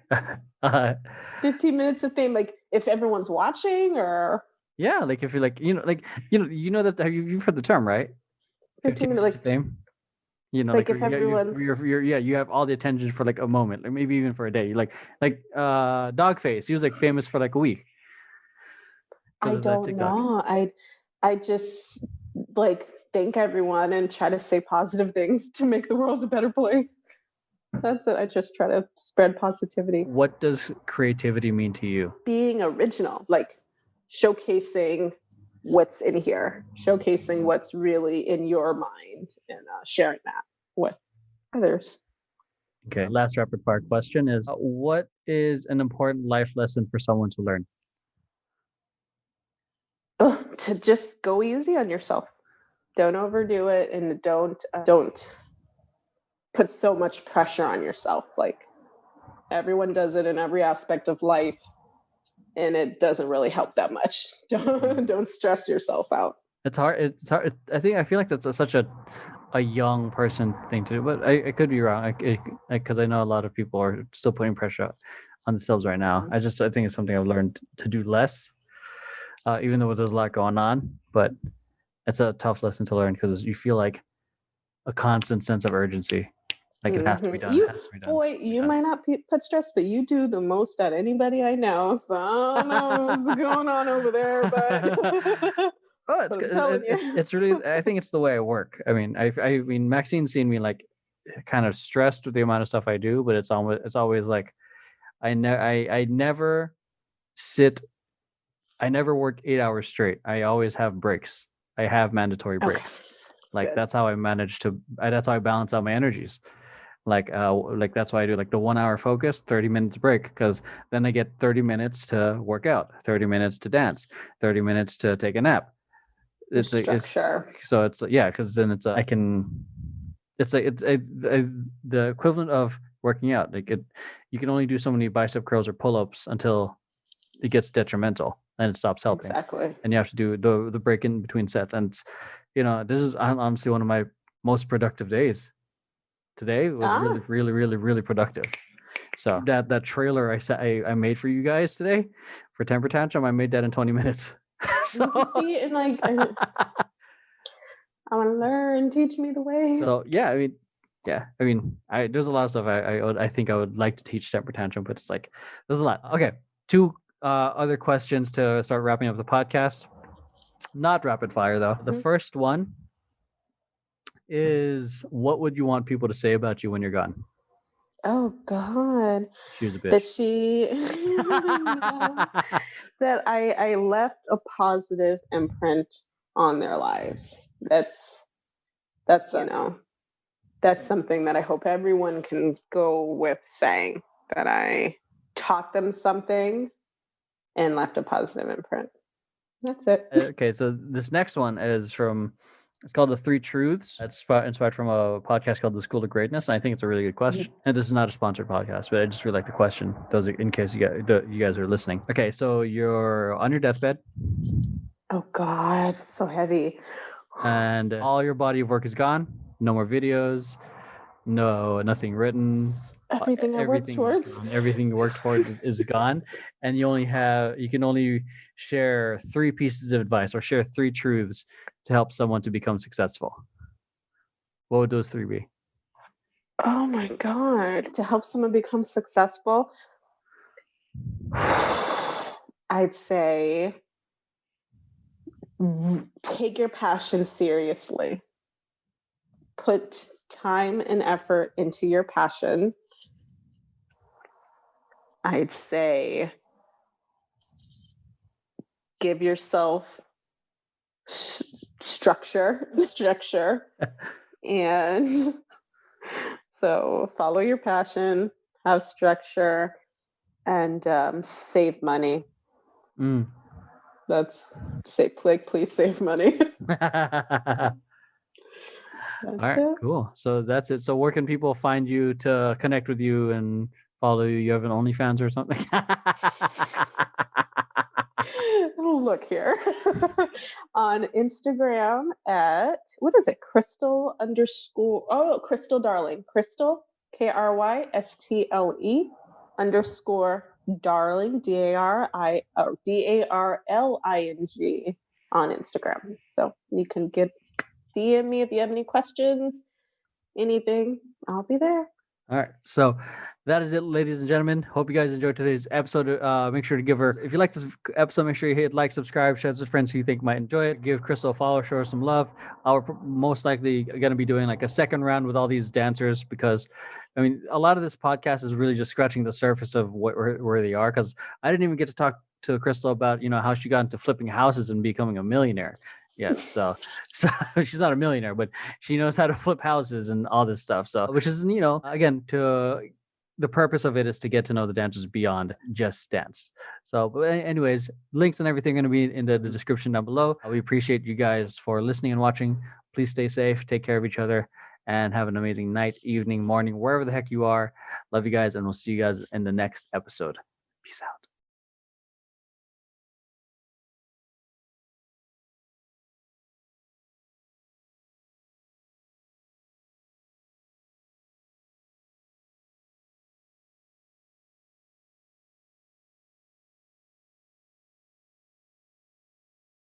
Right? 15 minutes of fame, if everyone's watching, or yeah, if you're that you've heard the term, right? 15 minutes of fame. If everyone's you have all the attention for a moment, maybe even for a day. Dogface, he was famous for a week. I don't know. I just thank everyone and try to say positive things to make the world a better place. That's it. I just try to spread positivity. What does creativity mean to you? Being original, showcasing what's in here, showcasing what's really in your mind, and sharing that with others. Okay, last rapid fire question is, what is an important life lesson for someone to learn? To just go easy on yourself. Don't overdo it, and don't put so much pressure on yourself. Everyone does it in every aspect of life, and it doesn't really help that much. Don't stress yourself out. It's hard. I feel like that's such a young person thing to do, but I could be wrong. Because I know a lot of people are still putting pressure on themselves right now. I think it's something I've learned to do less, even though there's a lot going on. But it's a tough lesson to learn because you feel a constant sense of urgency. It has to be done. Boy, you might not put stress, but you do the most out of anybody I know. So I don't know what's going on over there, but it's really. I think it's the way I work. I mean, Maxine's seen me kind of stressed with the amount of stuff I do, but it's always I never sit. I never work 8 hours straight. I always have breaks. I have mandatory breaks. That's how I manage to. That's how I balance out my energies. That's why I do the 1 hour focus, 30 minutes break, because then I get 30 minutes to work out, 30 minutes to dance, 30 minutes to take a nap. It's structure. Because then it's the equivalent of working out. You can only do so many bicep curls or pull-ups until it gets detrimental and it stops helping. Exactly. And you have to do the break in between sets. And this is honestly one of my most productive days. Today was really, really, really productive. So that trailer I made for you guys today for Temper Tantrum, I made that in 20 minutes. So you can see it in like, I want to learn. Teach me the way. So yeah, I mean, there's a lot of stuff I think I would like to teach Temper Tantrum, but it's like there's a lot. Okay, two other questions to start wrapping up the podcast. Not rapid fire though. The first one is, what would you want people to say about you when you're gone? Oh God. She was a bitch. That she that I left a positive imprint on their lives. That's that's something that I hope everyone can go with saying, that I taught them something and left a positive imprint. That's it. Okay, so this next one is it's called The Three Truths. It's inspired from a podcast called The School of Greatness, and I think it's a really good question. And this is not a sponsored podcast, but I just really like the question. Those are in case you guys are listening. Okay, so you're on your deathbed. Oh God, so heavy. And all your body of work is gone. No more videos. Nothing written. Everything I worked towards. Everything you worked towards is gone, and you can only share 3 pieces of advice or share 3 truths to help someone to become successful. What would those 3 be? Oh my God. To help someone become successful, I'd say take your passion seriously. Put time and effort into your passion. I'd say give yourself structure. And so follow your passion, have structure, and save money. Please save money. All right, cool. So that's it. So where can people find you to connect with you and follow you? You have an OnlyFans or something? Look here. On Instagram at, Krystle Darling. Krystle, KRYSTLE _darling, DARLING on Instagram. So you can DM me if you have any questions, anything. I'll be there. All right. So that is it, ladies and gentlemen. Hope you guys enjoyed today's episode. Make sure to if you like this episode, make sure you hit like, subscribe, share with friends who you think might enjoy it. Give Krystle a follow, show her some love. We're most likely going to be doing like a second round with all these dancers, because I mean, a lot of this podcast is really just scratching the surface of where they are, because I didn't even get to talk to Krystle about, how she got into flipping houses and becoming a millionaire. Yeah, so she's not a millionaire, but she knows how to flip houses and all this stuff. So, which is, again, the purpose of it is to get to know the dancers beyond just dance. So, but anyways, links and everything are going to be in the description down below. We appreciate you guys for listening and watching. Please stay safe, take care of each other, and have an amazing night, evening, morning, wherever the heck you are. Love you guys, and we'll see you guys in the next episode. Peace out.